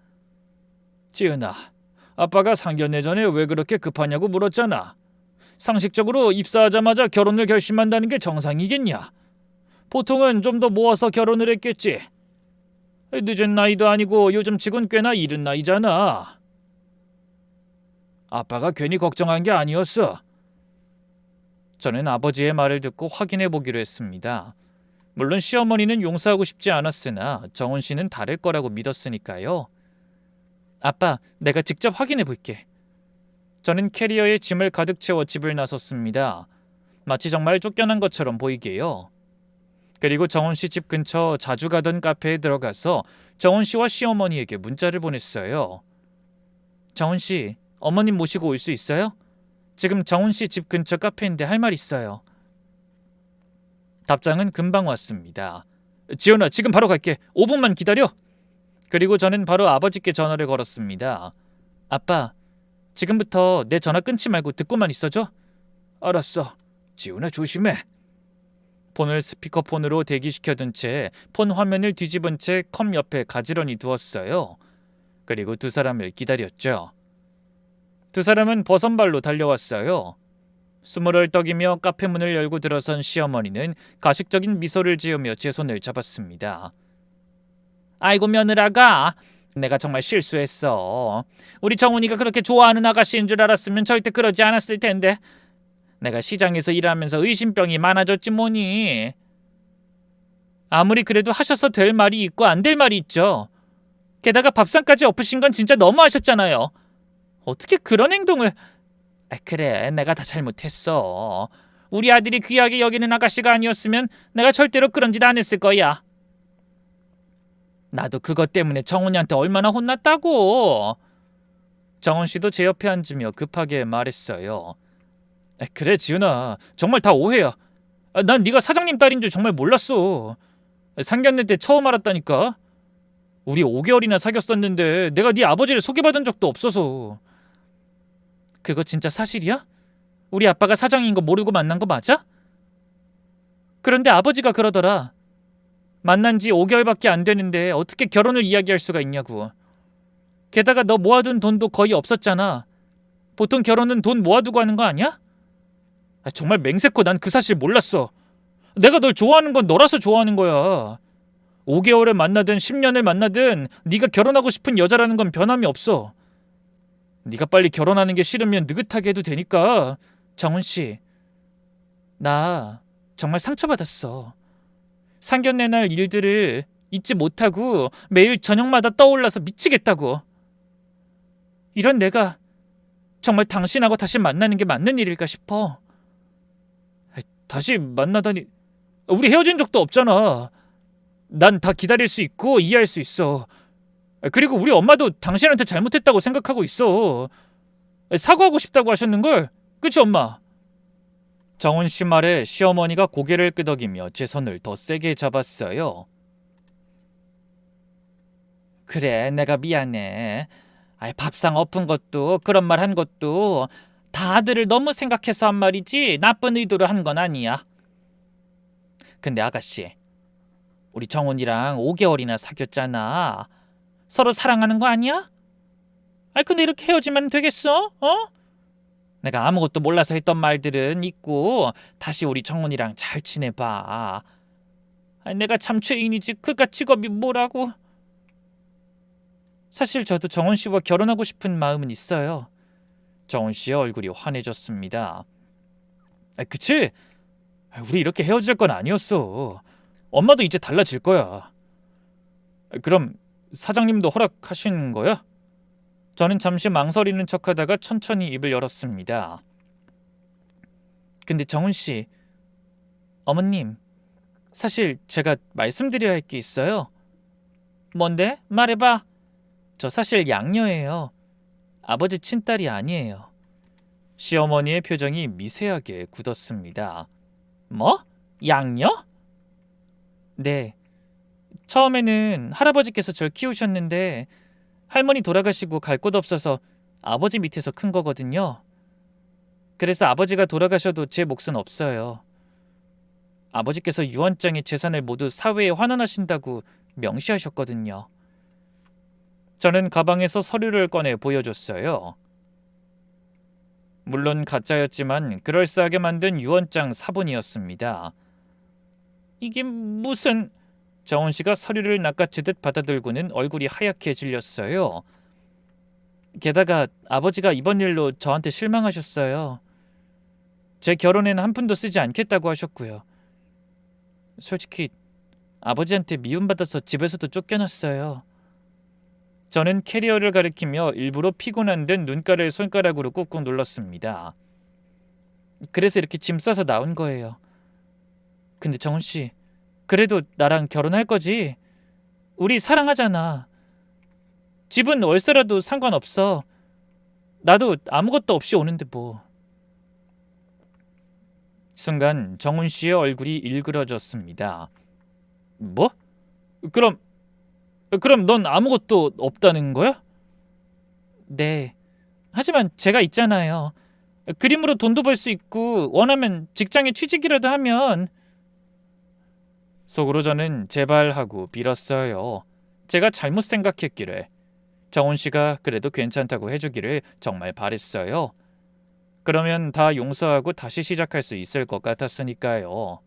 지은아, 아빠가 상견례 전에 왜 그렇게 급하냐고 물었잖아. 상식적으로 입사하자마자 결혼을 결심한다는 게 정상이겠냐? 보통은 좀 더 모아서 결혼을 했겠지. 늦은 나이도 아니고 요즘 치곤 꽤나 이른 나이잖아. 아빠가 괜히 걱정한 게 아니었어. 저는 아버지의 말을 듣고 확인해 보기로 했습니다. 물론 시어머니는 용서하고 싶지 않았으나 정훈 씨는 다를 거라고 믿었으니까요. 아빠, 내가 직접 확인해 볼게. 저는 캐리어에 짐을 가득 채워 집을 나섰습니다. 마치 정말 쫓겨난 것처럼 보이게요. 그리고 정훈 씨 집 근처 자주 가던 카페에 들어가서 정원 씨와 시어머니에게 문자를 보냈어요. 정원 씨, 어머님 모시고 올 수 있어요? 지금 정원 씨 집 근처 카페인데 할 말 있어요. 답장은 금방 왔습니다. 지연아, 지금 바로 갈게. 5분만 기다려. 그리고 저는 바로 아버지께 전화를 걸었습니다. 아빠, 지금부터 내 전화 끊지 말고 듣고만 있어줘. 알았어. 지훈아, 조심해. 폰을 스피커폰으로 대기시켜둔 채 폰 화면을 뒤집은 채 컴 옆에 가지런히 두었어요. 그리고 두 사람을 기다렸죠. 두 사람은 버선발로 달려왔어요. 스물얼떡이며 카페 문을 열고 들어선 시어머니는 가식적인 미소를 지으며 제 손을 잡았습니다. 아이고 며느라가, 내가 정말 실수했어. 우리 정훈이가 그렇게 좋아하는 아가씨인 줄 알았으면 절대 그러지 않았을 텐데. 내가 시장에서 일하면서 의심병이 많아졌지 뭐니. 아무리 그래도 하셔서 될 말이 있고 안 될 말이 있죠. 게다가 밥상까지 엎으신 건 진짜 너무하셨잖아요. 어떻게 그런 행동을... 그래, 내가 다 잘못했어. 우리 아들이 귀하게 여기는 아가씨가 아니었으면 내가 절대로 그런 짓 안 했을 거야. 나도 그것 때문에 정훈이한테 얼마나 혼났다고. 정훈 씨도 제 옆에 앉으며 급하게 말했어요. 그래 지훈아, 정말 다 오해야. 난 네가 사장님 딸인 줄 정말 몰랐어. 상견례 때 처음 알았다니까. 우리 5개월이나 사귀었었는데 내가 네 아버지를 소개받은 적도 없어서. 그거 진짜 사실이야? 우리 아빠가 사장인 거 모르고 만난 거 맞아? 그런데 아버지가 그러더라. 만난 지 5개월밖에 안 되는데 어떻게 결혼을 이야기할 수가 있냐고. 게다가 너 모아둔 돈도 거의 없었잖아. 보통 결혼은 돈 모아두고 하는 거 아니야? 정말 맹세코 난 그 사실 몰랐어. 내가 널 좋아하는 건 너라서 좋아하는 거야. 5개월을 만나든 10년을 만나든 네가 결혼하고 싶은 여자라는 건 변함이 없어. 네가 빨리 결혼하는 게 싫으면 느긋하게 해도 되니까. 정훈 씨, 나 정말 상처받았어. 상견례 날 일들을 잊지 못하고 매일 저녁마다 떠올라서 미치겠다고. 이런 내가 정말 당신하고 다시 만나는 게 맞는 일일까 싶어. 다시 만나다니. 우리 헤어진 적도 없잖아. 난 다 기다릴 수 있고 이해할 수 있어. 그리고 우리 엄마도 당신한테 잘못했다고 생각하고 있어. 사과하고 싶다고 하셨는걸. 그치 엄마? 정훈 씨 말에 시어머니가 고개를 끄덕이며 제 손을 더 세게 잡았어요. 그래, 내가 미안해. 밥상 엎은 것도 그런 말 한 것도 다 아들을 너무 생각해서 한 말이지 나쁜 의도로 한 건 아니야. 근데 아가씨, 우리 정훈이랑 5개월이나 사귀었잖아. 서로 사랑하는 거 아니야? 근데 이렇게 헤어지면 되겠어? 내가 아무것도 몰라서 했던 말들은 잊고 다시 우리 정훈이랑 잘 지내봐. 내가 참 죄인이지 그깟 직업이 뭐라고. 사실 저도 정훈 씨와 결혼하고 싶은 마음은 있어요. 정훈 씨의 얼굴이 환해졌습니다. 그치? 우리 이렇게 헤어질 건 아니었어. 엄마도 이제 달라질 거야. 그럼 사장님도 허락하신 거야? 저는 잠시 망설이는 척하다가 천천히 입을 열었습니다. 근데 정훈 씨, 어머님, 사실 제가 말씀드려야 할 게 있어요. 뭔데? 말해봐. 저 사실 양녀예요. 아버지 친딸이 아니에요. 시어머니의 표정이 미세하게 굳었습니다. 뭐? 양녀? 네. 처음에는 할아버지께서 절 키우셨는데 할머니 돌아가시고 갈 곳 없어서 아버지 밑에서 큰 거거든요. 그래서 아버지가 돌아가셔도 제 몫은 없어요. 아버지께서 유언장에 재산을 모두 사회에 환원하신다고 명시하셨거든요. 저는 가방에서 서류를 꺼내 보여줬어요. 물론 가짜였지만 그럴싸하게 만든 유언장 사본이었습니다. 이게 무슨... 정훈 씨가 서류를 낚아채듯 받아들고는 얼굴이 하얗게 질렸어요. 게다가 아버지가 이번 일로 저한테 실망하셨어요. 제 결혼에는 한 푼도 쓰지 않겠다고 하셨고요. 솔직히 아버지한테 미움받아서 집에서도 쫓겨났어요. 저는 캐리어를 가리키며 일부러 피곤한 듯 눈가를 손가락으로 꾹꾹 눌렀습니다. 그래서 이렇게 짐 싸서 나온 거예요. 근데 정훈 씨, 그래도 나랑 결혼할 거지? 우리 사랑하잖아. 집은 월세라도 상관없어. 나도 아무것도 없이 오는데 뭐. 순간 정훈 씨의 얼굴이 일그러졌습니다. 뭐? 그럼 넌 아무것도 없다는 거야? 네. 하지만 제가 있잖아요. 그림으로 돈도 벌 수 있고 원하면 직장에 취직이라도 하면. 속으로 저는 제발하고 빌었어요. 제가 잘못 생각했기를. 정훈 씨가 그래도 괜찮다고 해주기를 정말 바랬어요. 그러면 다 용서하고 다시 시작할 수 있을 것 같았으니까요.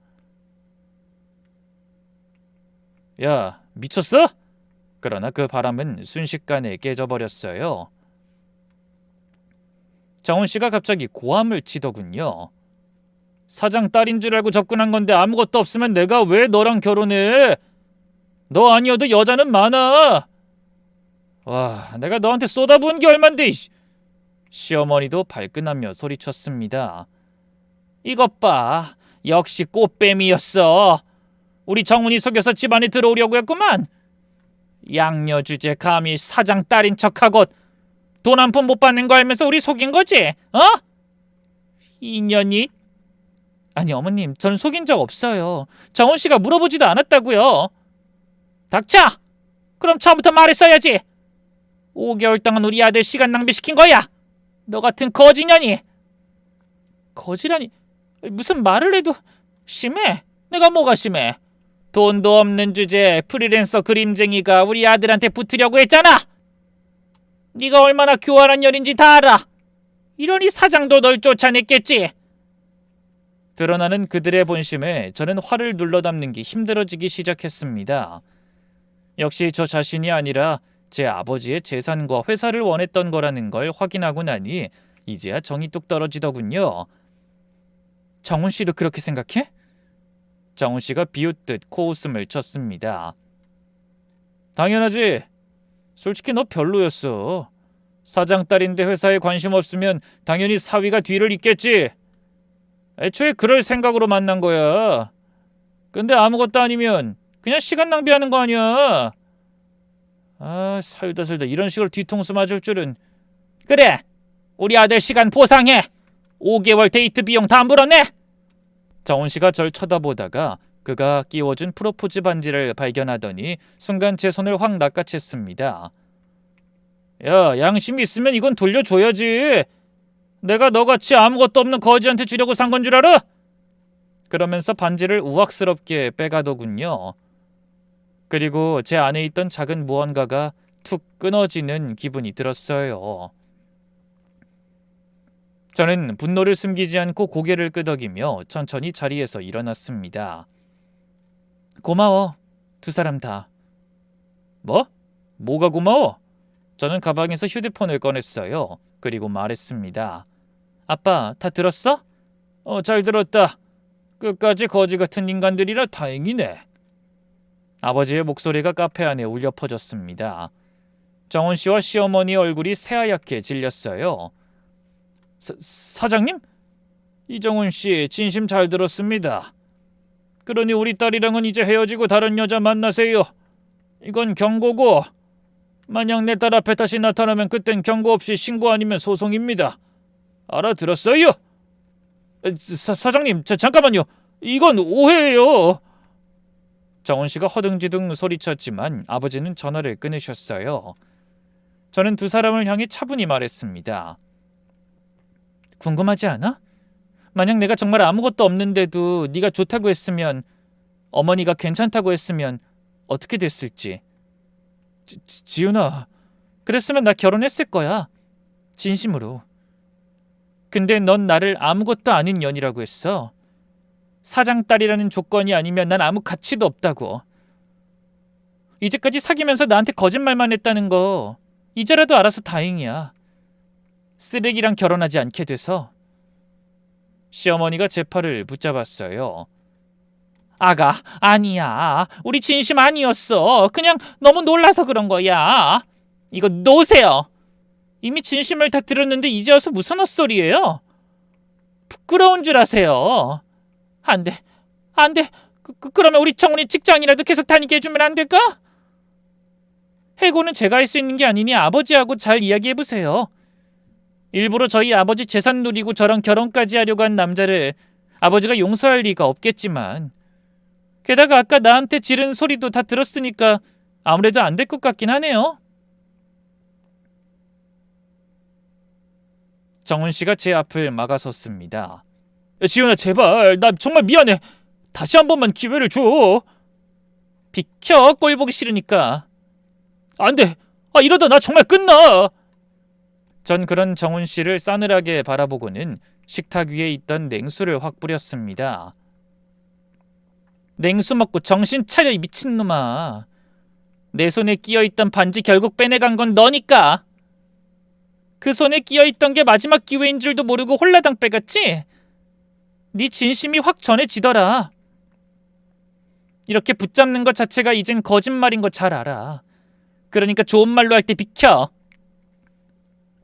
야, 미쳤어? 그러나 그 바람은 순식간에 깨져버렸어요. 정훈 씨가 갑자기 고함을 치더군요. 사장 딸인 줄 알고 접근한 건데 아무것도 없으면 내가 왜 너랑 결혼해? 너 아니어도 여자는 많아. 와, 내가 너한테 쏟아부은 게 얼만데. 시어머니도 발끈하며 소리쳤습니다. 이것 봐. 역시 꽃뱀이었어. 우리 정훈이 속여서 집안에 들어오려고 했구만. 양녀 주제 감히 사장 딸인 척하고 돈 한 푼 못 받는 거 알면서 우리 속인 거지? 어? 인연이? 아니 어머님, 전 속인 적 없어요. 정훈 씨가 물어보지도 않았다고요. 닥쳐! 그럼 처음부터 말했어야지. 5개월 동안 우리 아들 시간 낭비시킨 거야. 너 같은 거지년이. 거지라니, 무슨 말을 해도 심해. 내가 뭐가 심해. 돈도 없는 주제에 프리랜서 그림쟁이가 우리 아들한테 붙으려고 했잖아. 네가 얼마나 교활한 년인지 다 알아. 이러니 사장도 널 쫓아냈겠지. 드러나는 그들의 본심에 저는 화를 눌러담는 게 힘들어지기 시작했습니다. 역시 저 자신이 아니라 제 아버지의 재산과 회사를 원했던 거라는 걸 확인하고 나니 이제야 정이 뚝 떨어지더군요. 정훈 씨도 그렇게 생각해? 정훈 씨가 비웃듯 코웃음을 쳤습니다. 당연하지. 솔직히 너 별로였어. 사장 딸인데 회사에 관심 없으면 당연히 사위가 뒤를 잇겠지. 애초에 그럴 생각으로 만난 거야. 근데 아무것도 아니면 그냥 시간 낭비하는 거 아니야. 아, 살다 이런 식으로 뒤통수 맞을 줄은. 그래, 우리 아들 시간 보상해. 5개월 데이트 비용 다 물어내. 정훈 씨가 절 쳐다보다가 그가 끼워준 프로포즈 반지를 발견하더니 순간 제 손을 확 낚아챘습니다. 야, 양심 있으면 이건 돌려줘야지. 내가 너같이 아무것도 없는 거지한테 주려고 산 건 줄 알아? 그러면서 반지를 우악스럽게 빼가더군요. 그리고 제 안에 있던 작은 무언가가 툭 끊어지는 기분이 들었어요. 저는 분노를 숨기지 않고 고개를 끄덕이며 천천히 자리에서 일어났습니다. 고마워, 두 사람 다. 뭐? 뭐가 고마워? 저는 가방에서 휴대폰을 꺼냈어요. 그리고 말했습니다. 아빠, 다 들었어? 잘 들었다. 끝까지 거지 같은 인간들이라 다행이네. 아버지의 목소리가 카페 안에 울려 퍼졌습니다. 정원 씨와 시어머니 얼굴이 새하얗게 질렸어요. 사장님? 이정훈 씨, 진심 잘 들었습니다. 그러니 우리 딸이랑은 이제 헤어지고 다른 여자 만나세요. 이건 경고고, 만약 내 딸 앞에 다시 나타나면 그땐 경고 없이 신고 아니면 소송입니다. 알아들었어요? 사장님, 잠깐만요. 이건 오해예요. 정훈 씨가 허둥지둥 소리쳤지만 아버지는 전화를 끊으셨어요. 저는 두 사람을 향해 차분히 말했습니다. 궁금하지 않아? 만약 내가 정말 아무것도 없는데도 네가 좋다고 했으면, 어머니가 괜찮다고 했으면 어떻게 됐을지. 지훈아, 그랬으면 나 결혼했을 거야. 진심으로. 근데 넌 나를 아무것도 아닌 년이라고 했어. 사장 딸이라는 조건이 아니면 난 아무 가치도 없다고. 이제까지 사귀면서 나한테 거짓말만 했다는 거 이제라도 알아서 다행이야. 쓰레기랑 결혼하지 않게 돼서. 시어머니가 제 팔을 붙잡았어요. 아가, 아니야. 우리 진심 아니었어. 그냥 너무 놀라서 그런 거야. 이거 놓으세요. 이미 진심을 다 들었는데 이제 와서 무슨 헛소리예요? 부끄러운 줄 아세요. 안 돼. 그러면 우리 정훈이 직장이라도 계속 다니게 해주면 안 될까? 해고는 제가 할 수 있는 게 아니니 아버지하고 잘 이야기해보세요. 일부러 저희 아버지 재산 누리고 저랑 결혼까지 하려고 한 남자를 아버지가 용서할 리가 없겠지만, 게다가 아까 나한테 지른 소리도 다 들었으니까 아무래도 안 될 것 같긴 하네요. 정훈 씨가 제 앞을 막아섰습니다. 지훈아, 제발, 나 정말 미안해. 다시 한 번만 기회를 줘. 비켜, 꼴 보기 싫으니까. 안 돼. 이러다 나 정말 끝나. 전 그런 정훈 씨를 싸늘하게 바라보고는 식탁 위에 있던 냉수를 확 뿌렸습니다. 냉수 먹고 정신 차려, 이 미친놈아. 내 손에 끼어있던 반지 결국 빼내간 건 너니까. 그 손에 끼어있던 게 마지막 기회인 줄도 모르고 홀라당 빼갔지? 네 진심이 확 전해지더라. 이렇게 붙잡는 것 자체가 이젠 거짓말인 거 잘 알아. 그러니까 좋은 말로 할 때 비켜.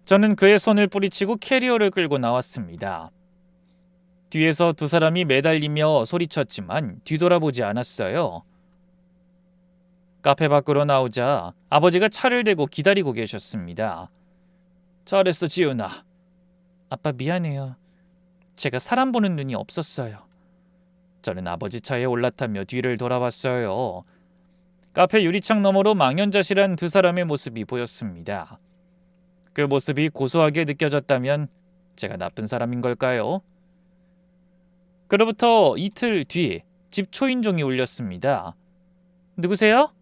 저는 그의 손을 뿌리치고 캐리어를 끌고 나왔습니다. 뒤에서 두 사람이 매달리며 소리쳤지만 뒤돌아보지 않았어요. 카페 밖으로 나오자 아버지가 차를 대고 기다리고 계셨습니다. 잘했어, 지훈아. 아빠 미안해요. 제가 사람 보는 눈이 없었어요. 저는 아버지 차에 올라타며 뒤를 돌아봤어요. 카페 유리창 너머로 망연자실한 두 사람의 모습이 보였습니다. 그 모습이 고소하게 느껴졌다면 제가 나쁜 사람인 걸까요? 그로부터 이틀 뒤 집 초인종이 울렸습니다. 누구세요?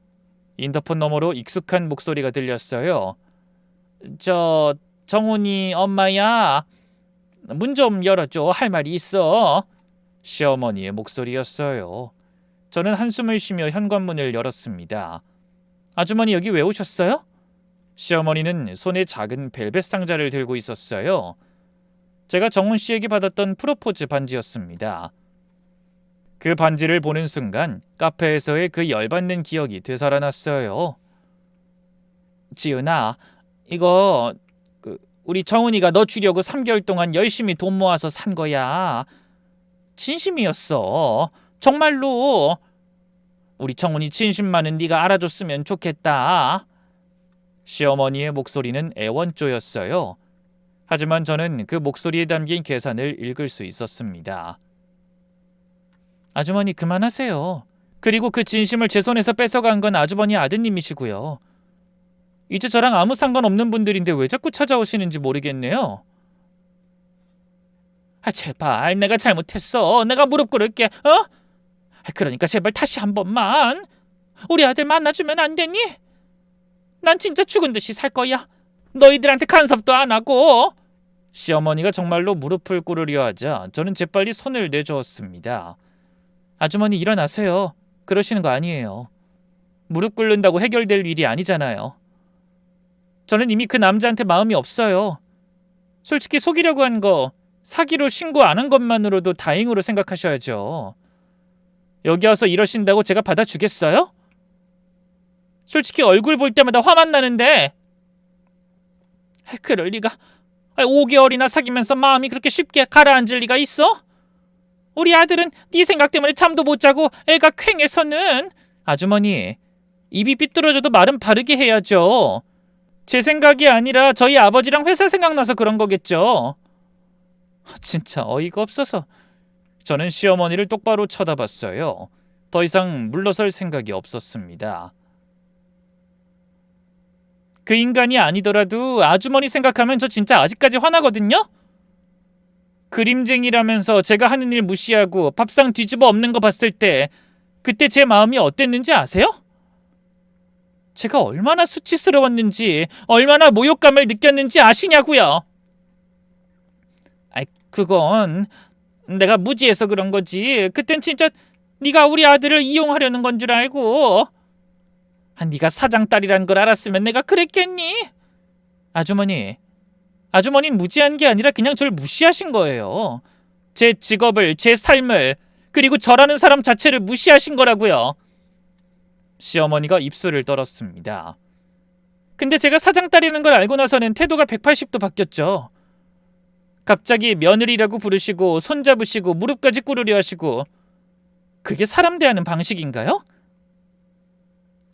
인터폰 너머로 익숙한 목소리가 들렸어요. 저 정훈이 엄마야. 문 좀 열어줘. 할 말이 있어. 시어머니의 목소리였어요. 저는 한숨을 쉬며 현관문을 열었습니다. 아주머니, 여기 왜 오셨어요? 시어머니는 손에 작은 벨벳 상자를 들고 있었어요. 제가 정훈 씨에게 받았던 프로포즈 반지였습니다. 그 반지를 보는 순간 카페에서의 그 열받는 기억이 되살아났어요. 지은아, 이거 우리 정훈이가 너 주려고 3개월 동안 열심히 돈 모아서 산 거야. 진심이었어. 정말로. 우리 정훈이 진심만은 네가 알아줬으면 좋겠다. 시어머니의 목소리는 애원조였어요. 하지만 저는 그 목소리에 담긴 계산을 읽을 수 있었습니다. 아주머니, 그만하세요. 그리고 그 진심을 제 손에서 뺏어간 건 아주머니 아드님이시고요. 이제 저랑 아무 상관없는 분들인데 왜 자꾸 찾아오시는지 모르겠네요. 제발, 내가 잘못했어. 내가 무릎 꿇을게. 그러니까 제발 다시 한 번만. 우리 아들 만나주면 안 되니? 난 진짜 죽은 듯이 살 거야. 너희들한테 간섭도 안 하고. 시어머니가 정말로 무릎을 꿇으려 하자 저는 재빨리 손을 내주었습니다. 아주머니, 일어나세요. 그러시는 거 아니에요. 무릎 꿇는다고 해결될 일이 아니잖아요. 저는 이미 그 남자한테 마음이 없어요. 솔직히 속이려고 한 거 사기로 신고 안 한 것만으로도 다행으로 생각하셔야죠. 여기 와서 이러신다고 제가 받아주겠어요? 솔직히 얼굴 볼 때마다 화만 나는데. 그럴 리가. 5개월이나 사귀면서 마음이 그렇게 쉽게 가라앉을 리가 있어? 우리 아들은 네 생각 때문에 잠도 못 자고 애가 퀭해서는. 아주머니, 입이 삐뚤어져도 말은 바르게 해야죠. 제 생각이 아니라 저희 아버지랑 회사 생각나서 그런 거겠죠. 진짜 어이가 없어서. 저는 시어머니를 똑바로 쳐다봤어요. 더 이상 물러설 생각이 없었습니다. 그 인간이 아니더라도 아주머니 생각하면 저 진짜 아직까지 화나거든요? 그림쟁이라면서 제가 하는 일 무시하고 밥상 뒤집어 엎는 거 봤을 때 그때 제 마음이 어땠는지 아세요? 제가 얼마나 수치스러웠는지, 얼마나 모욕감을 느꼈는지 아시냐고요. 그건 내가 무지해서 그런 거지. 그땐 진짜 네가 우리 아들을 이용하려는 건 줄 알고. 네가 사장 딸이란 걸 알았으면 내가 그랬겠니? 아주머니는 무지한 게 아니라 그냥 절 무시하신 거예요. 제 직업을, 제 삶을, 그리고 저라는 사람 자체를 무시하신 거라고요. 시어머니가 입술을 떨었습니다. 근데 제가 사장 딸이라는 걸 알고 나서는 태도가 180도 바뀌었죠. 갑자기 며느리라고 부르시고 손잡으시고 무릎까지 꿇으려 하시고. 그게 사람 대하는 방식인가요?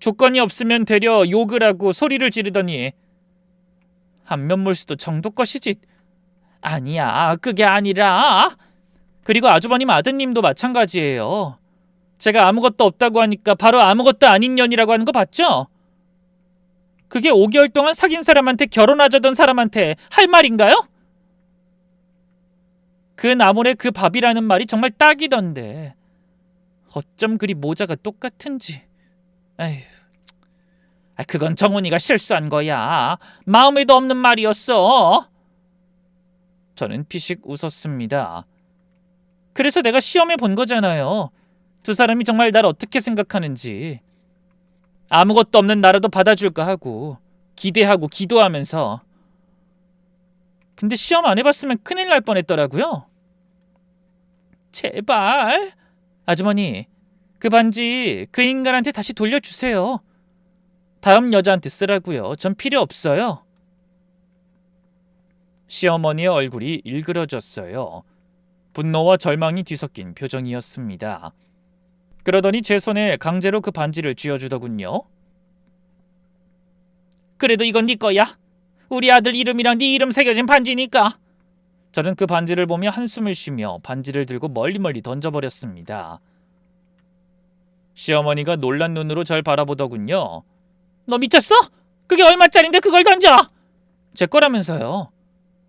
조건이 없으면 되려 욕을 하고 소리를 지르더니 안면몰수도 정도 것이지. 아니야, 그게 아니라. 그리고 아주버님 아드님도 마찬가지예요. 제가 아무것도 없다고 하니까 바로 아무것도 아닌 년이라고 하는 거 봤죠? 그게 5개월 동안 사귄 사람한테 결혼하자던 사람한테 할 말인가요? 그 나물에 그 밥이라는 말이 정말 딱이던데 어쩜 그리 모자가 똑같은지. 에휴, 그건 정훈이가 실수한 거야. 마음에도 없는 말이었어. 저는 피식 웃었습니다. 그래서 내가 시험해 본 거잖아요. 두 사람이 정말 날 어떻게 생각하는지. 아무것도 없는 나라도 받아줄까 하고 기대하고 기도하면서. 근데 시험 안 해봤으면 큰일 날 뻔했더라고요. 제발. 아주머니, 그 반지 그 인간한테 다시 돌려주세요. 다음 여자한테 쓰라고요. 전 필요 없어요. 시어머니의 얼굴이 일그러졌어요. 분노와 절망이 뒤섞인 표정이었습니다. 그러더니 제 손에 강제로 그 반지를 쥐어주더군요. 그래도 이건 네 거야. 우리 아들 이름이랑 네 이름 새겨진 반지니까. 저는 그 반지를 보며 한숨을 쉬며 반지를 들고 멀리 던져버렸습니다. 시어머니가 놀란 눈으로 절 바라보더군요. 너 미쳤어? 그게 얼마짜린데 그걸 던져? 제 거라면서요.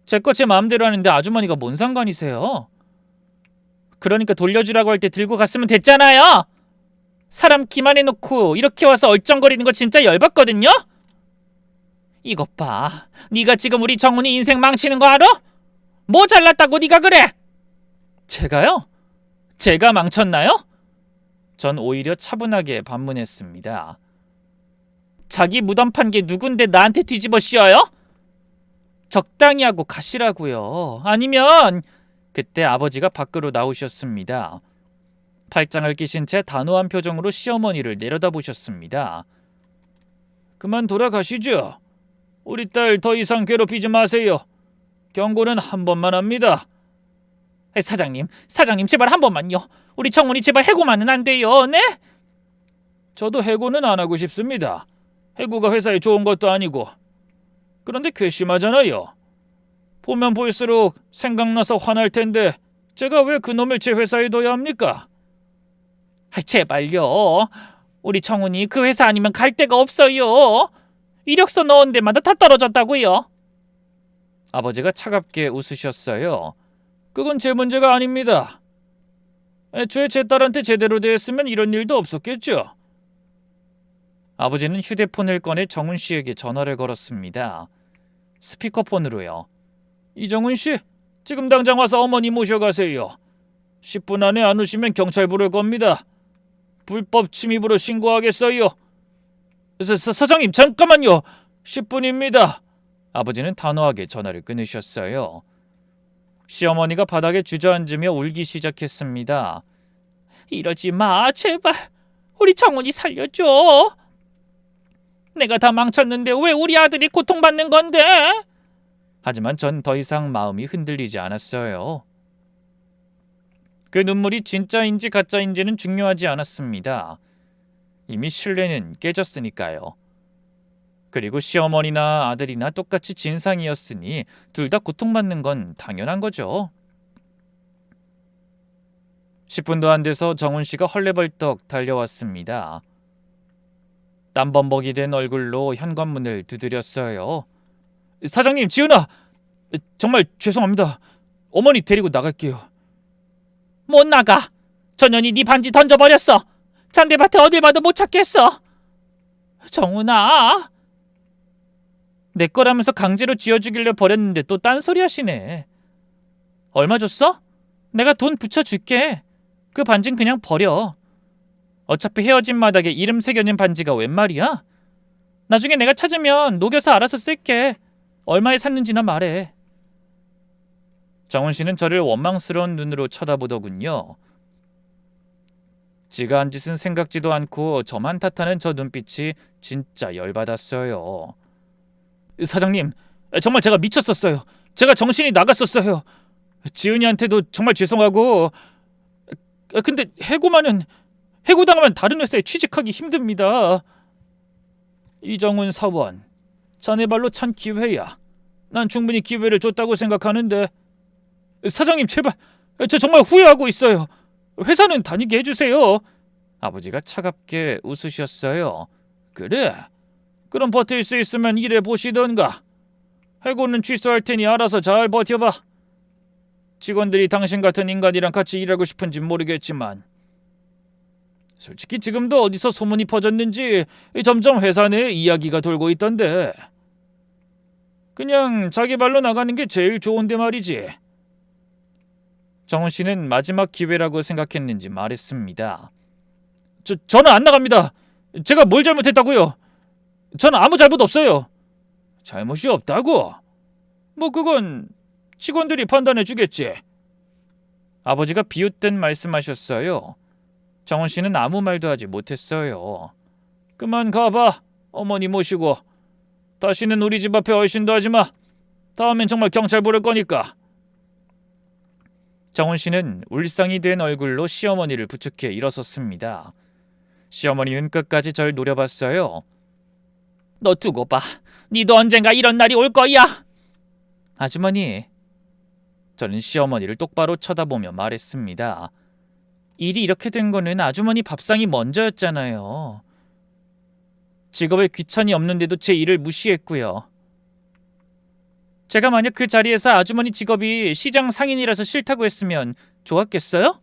제 거 제 마음대로 하는데 아주머니가 뭔 상관이세요? 그러니까 돌려주라고 할 때 들고 갔으면 됐잖아요. 사람 기만해놓고 이렇게 와서 얼쩡거리는 거 진짜 열받거든요. 이것 봐. 네가 지금 우리 정훈이 인생 망치는 거 알아? 뭐 잘났다고 네가 그래? 제가요? 제가 망쳤나요? 전 오히려 차분하게 반문했습니다. 자기 무덤 판 게 누군데 나한테 뒤집어 씌워요? 적당히 하고 가시라고요. 아니면. 그때 아버지가 밖으로 나오셨습니다. 팔짱을 끼신 채 단호한 표정으로 시어머니를 내려다보셨습니다. 그만 돌아가시죠. 우리 딸 더 이상 괴롭히지 마세요. 경고는 한 번만 합니다. 사장님 제발 한 번만요. 우리 정훈이 제발 해고만은 안 돼요. 네? 저도 해고는 안 하고 싶습니다. 해고가 회사에 좋은 것도 아니고. 그런데 괘씸하잖아요. 보면 볼수록 생각나서 화날 텐데 제가 왜 그놈을 제 회사에 둬야 합니까? 제발요. 우리 정훈이 그 회사 아니면 갈 데가 없어요. 이력서 넣은 데마다 다 떨어졌다고요. 아버지가 차갑게 웃으셨어요. 그건 제 문제가 아닙니다. 애초에 제 딸한테 제대로 대했으면 이런 일도 없었겠죠. 아버지는 휴대폰을 꺼내 정훈 씨에게 전화를 걸었습니다. 스피커폰으로요. 이정훈 씨, 지금 당장 와서 어머니 모셔가세요. 10분 안에 안 오시면 경찰 부를 겁니다. 불법 침입으로 신고하겠어요. 사장님 잠깐만요. 10분입니다. 아버지는 단호하게 전화를 끊으셨어요. 시어머니가 바닥에 주저앉으며 울기 시작했습니다. 이러지 마 제발. 우리 정훈이 살려줘. 내가 다 망쳤는데 왜 우리 아들이 고통받는 건데? 하지만 전 더 이상 마음이 흔들리지 않았어요. 그 눈물이 진짜인지 가짜인지는 중요하지 않았습니다. 이미 신뢰는 깨졌으니까요. 그리고 시어머니나 아들이나 똑같이 진상이었으니 둘 다 고통받는 건 당연한 거죠. 10분도 안 돼서 정훈 씨가 헐레벌떡 달려왔습니다. 땀범벅이 된 얼굴로 현관문을 두드렸어요. 사장님, 지은아! 정말 죄송합니다. 어머니 데리고 나갈게요. 못 나가. 저 년이 네 반지 던져버렸어. 잔디밭에 어딜 봐도 못 찾겠어. 정훈아. 내 거라면서 강제로 쥐어주길래 버렸는데 또 딴소리 하시네. 얼마 줬어? 내가 돈 붙여줄게. 그 반지는 그냥 버려. 어차피 헤어진 마당에 이름 새겨진 반지가 웬 말이야? 나중에 내가 찾으면 녹여서 알아서 쓸게. 얼마에 샀는지나 말해. 정훈 씨는 저를 원망스러운 눈으로 쳐다보더군요. 지가 한 짓은 생각지도 않고 저만 탓하는 저 눈빛이 진짜 열받았어요. 사장님, 정말 제가 미쳤었어요. 제가 정신이 나갔었어요. 지은이한테도 정말 죄송하고. 근데 해고당하면 다른 회사에 취직하기 힘듭니다. 이정훈 사원, 자네 발로 찬 기회야. 난 충분히 기회를 줬다고 생각하는데. 사장님 제발, 저 정말 후회하고 있어요. 회사는 다니게 해주세요. 아버지가 차갑게 웃으셨어요. 그래? 그럼 버틸 수 있으면 일해 보시던가. 해고는 취소할 테니 알아서 잘 버텨봐. 직원들이 당신 같은 인간이랑 같이 일하고 싶은지 모르겠지만 솔직히 지금도 어디서 소문이 퍼졌는지 점점 회사 내에 이야기가 돌고 있던데. 그냥 자기 발로 나가는 게 제일 좋은데 말이지. 정훈 씨는 마지막 기회라고 생각했는지 말했습니다. 저는 안 나갑니다. 제가 뭘 잘못했다고요? 저는 아무 잘못 없어요. 잘못이 없다고? 뭐 그건 직원들이 판단해 주겠지. 아버지가 비웃듯 말씀하셨어요. 정훈 씨는 아무 말도 하지 못했어요. 그만 가봐. 어머니 모시고. 다시는 우리 집 앞에 얼씬도 하지 마. 다음엔 정말 경찰 부를 거니까. 정훈 씨는 울상이 된 얼굴로 시어머니를 부축해 일어섰습니다. 시어머니는 끝까지 절 노려봤어요. 너 두고 봐. 니도 언젠가 이런 날이 올 거야. 아주머니. 저는 시어머니를 똑바로 쳐다보며 말했습니다. 일이 이렇게 된 거는 아주머니 밥상이 먼저였잖아요. 직업에 귀천이 없는데도 제 일을 무시했고요. 제가 만약 그 자리에서 아주머니 직업이 시장 상인이라서 싫다고 했으면 좋았겠어요?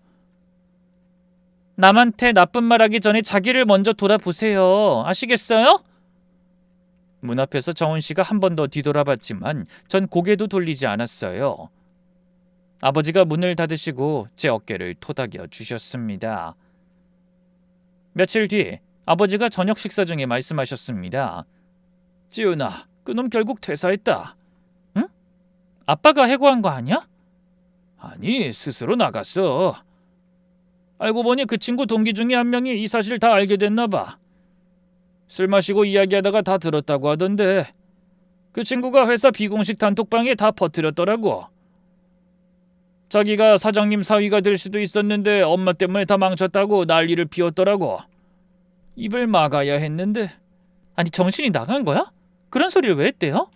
남한테 나쁜 말하기 전에 자기를 먼저 돌아보세요. 아시겠어요? 문 앞에서 정훈 씨가 한 번 더 뒤돌아봤지만 전 고개도 돌리지 않았어요. 아버지가 문을 닫으시고 제 어깨를 토닥여 주셨습니다. 며칠 뒤 아버지가 저녁 식사 중에 말씀하셨습니다. 지훈아, 그놈 결국 퇴사했다. 응? 아빠가 해고한 거 아니야? 아니, 스스로 나갔어. 알고 보니 그 친구 동기 중에 한 명이 이 사실 다 알게 됐나 봐. 술 마시고 이야기하다가 다 들었다고 하던데 그 친구가 회사 비공식 단톡방에 다 퍼뜨렸더라고. 자기가 사장님 사위가 될 수도 있었는데 엄마 때문에 다 망쳤다고 난리를 피웠더라고. 입을 막아야 했는데. 아니 정신이 나간 거야? 그런 소리를 왜 했대요?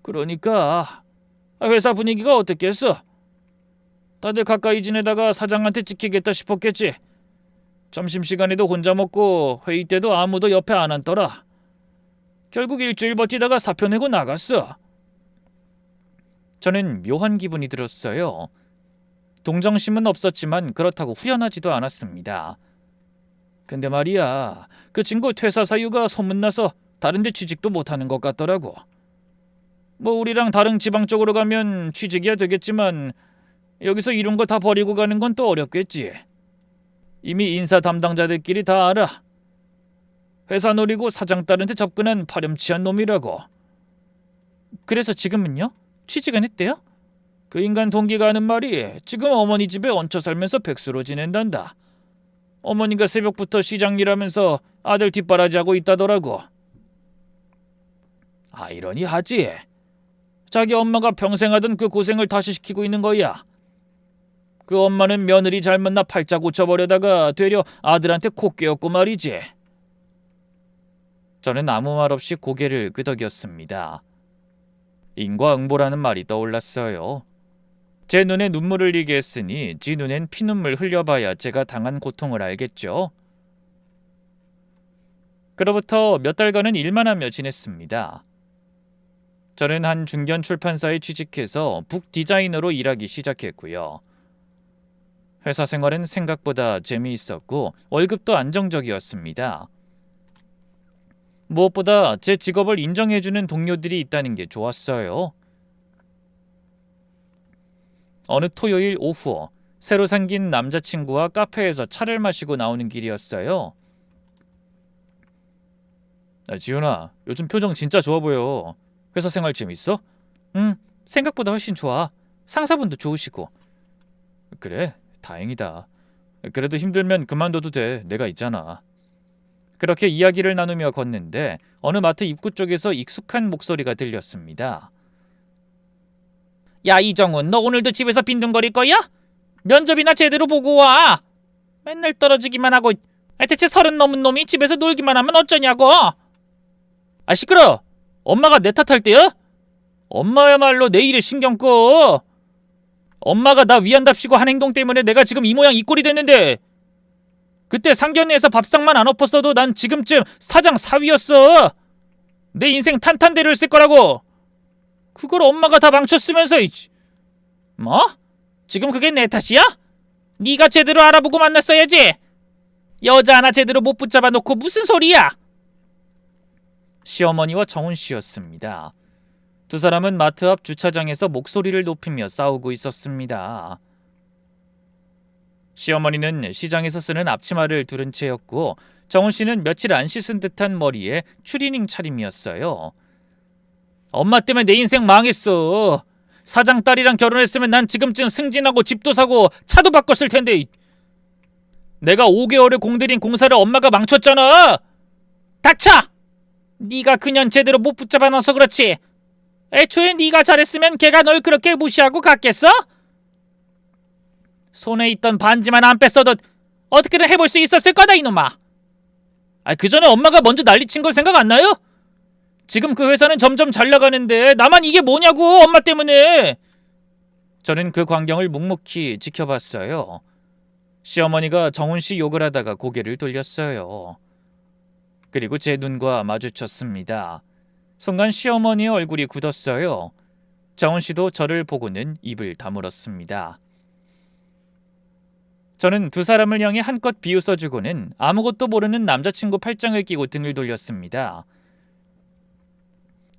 그러니까 회사 분위기가 어땠겠어? 다들 가까이 지내다가 사장한테 찍히겠다 싶었겠지. 점심시간에도 혼자 먹고 회의 때도 아무도 옆에 안 앉더라. 결국 일주일 버티다가 사표 내고 나갔어. 저는 묘한 기분이 들었어요. 동정심은 없었지만 그렇다고 후련하지도 않았습니다. 근데 말이야, 그 친구 퇴사 사유가 소문나서 다른 데 취직도 못하는 것 같더라고. 뭐 우리랑 다른 지방 쪽으로 가면 취직이야 되겠지만 여기서 이런 거 다 버리고 가는 건 또 어렵겠지. 이미 인사 담당자들끼리 다 알아. 회사 노리고 사장 딸한테 접근한 파렴치한 놈이라고. 그래서 지금은요? 취직은 했대요? 그 인간 동기가 하는 말이 지금 어머니 집에 얹혀 살면서 백수로 지낸단다. 어머니가 새벽부터 시장 일하면서 아들 뒷바라지하고 있다더라고. 아이러니하지. 자기 엄마가 평생 하던 그 고생을 다시 시키고 있는 거야. 그 엄마는 며느리 잘못나 팔자 고쳐버려다가 되려 아들한테 코 깨었고 말이지. 저는 아무 말 없이 고개를 끄덕였습니다. 인과응보라는 말이 떠올랐어요. 제 눈에 눈물을 흘리게 했으니 지 눈엔 피눈물 흘려봐야 제가 당한 고통을 알겠죠. 그로부터 몇 달간은 일만 하며 지냈습니다. 저는 한 중견 출판사에 취직해서 북 디자이너로 일하기 시작했고요. 회사 생활은 생각보다 재미있었고 월급도 안정적이었습니다. 무엇보다 제 직업을 인정해주는 동료들이 있다는 게 좋았어요. 어느 토요일 오후 새로 생긴 남자친구와 카페에서 차를 마시고 나오는 길이었어요. 지훈아, 요즘 표정 진짜 좋아 보여. 회사 생활 재밌어? 응, 생각보다 훨씬 좋아. 상사분도 좋으시고. 그래, 다행이다. 그래도 힘들면 그만둬도 돼. 내가 있잖아. 그렇게 이야기를 나누며 걷는데 어느 마트 입구 쪽에서 익숙한 목소리가 들렸습니다. 야 이정훈, 너 오늘도 집에서 빈둥거릴 거야? 면접이나 제대로 보고 와. 맨날 떨어지기만 하고. 대체 30 넘은 놈이 집에서 놀기만 하면 어쩌냐고. 아, 시끄러! 엄마가 내 탓할 때야? 엄마야말로 내 일에 신경 꺼. 엄마가 나 위한답시고 한 행동 때문에 내가 지금 이 모양 이 꼴이 됐는데, 그때 상견례에서 밥상만 안 엎었어도 난 지금쯤 사장 사위였어. 내 인생 탄탄대로였을 거라고. 그걸 엄마가 다 망쳤으면서. 뭐? 지금 그게 내 탓이야? 네가 제대로 알아보고 만났어야지. 여자 하나 제대로 못 붙잡아 놓고 무슨 소리야? 시어머니와 정훈 씨였습니다. 두 사람은 마트 앞 주차장에서 목소리를 높이며 싸우고 있었습니다. 시어머니는 시장에서 쓰는 앞치마를 두른 채였고, 정훈 씨는 며칠 안 씻은 듯한 머리에 추리닝 차림이었어요. 엄마 때문에 내 인생 망했어. 사장 딸이랑 결혼했으면 난 지금쯤 승진하고 집도 사고 차도 바꿨을 텐데. 내가 5개월을 공들인 공사를 엄마가 망쳤잖아. 닥쳐! 네가 그년 제대로 못 붙잡아 놔서 그렇지. 애초에 네가 잘했으면 걔가 널 그렇게 무시하고 갔겠어? 손에 있던 반지만 안 뺐어도 어떻게든 해볼 수 있었을 거다, 이놈아. 그 전에 엄마가 먼저 난리친 거 생각 안 나요? 지금 그 회사는 점점 잘 나가는데 나만 이게 뭐냐고, 엄마 때문에. 저는 그 광경을 묵묵히 지켜봤어요. 시어머니가 정훈 씨 욕을 하다가 고개를 돌렸어요. 그리고 제 눈과 마주쳤습니다. 순간 시어머니의 얼굴이 굳었어요. 정훈 씨도 저를 보고는 입을 다물었습니다. 저는 두 사람을 향해 한껏 비웃어주고는 아무것도 모르는 남자친구 팔짱을 끼고 등을 돌렸습니다.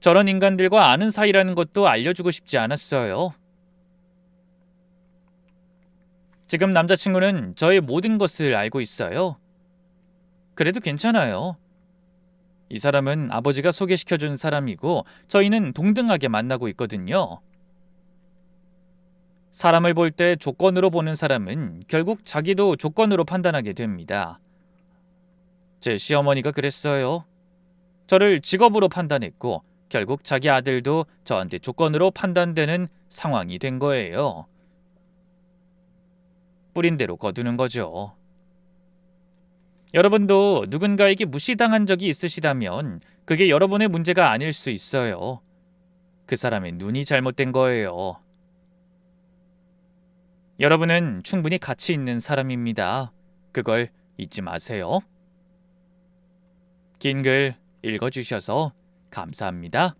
저런 인간들과 아는 사이라는 것도 알려주고 싶지 않았어요. 지금 남자친구는 저의 모든 것을 알고 있어요. 그래도 괜찮아요. 이 사람은 아버지가 소개시켜준 사람이고 저희는 동등하게 만나고 있거든요. 사람을 볼 때 조건으로 보는 사람은 결국 자기도 조건으로 판단하게 됩니다. 제 시어머니가 그랬어요. 저를 직업으로 판단했고 결국 자기 아들도 저한테 조건으로 판단되는 상황이 된 거예요. 뿌린 대로 거두는 거죠. 여러분도 누군가에게 무시당한 적이 있으시다면 그게 여러분의 문제가 아닐 수 있어요. 그 사람의 눈이 잘못된 거예요. 여러분은 충분히 가치 있는 사람입니다. 그걸 잊지 마세요. 긴 글 읽어주셔서 감사합니다.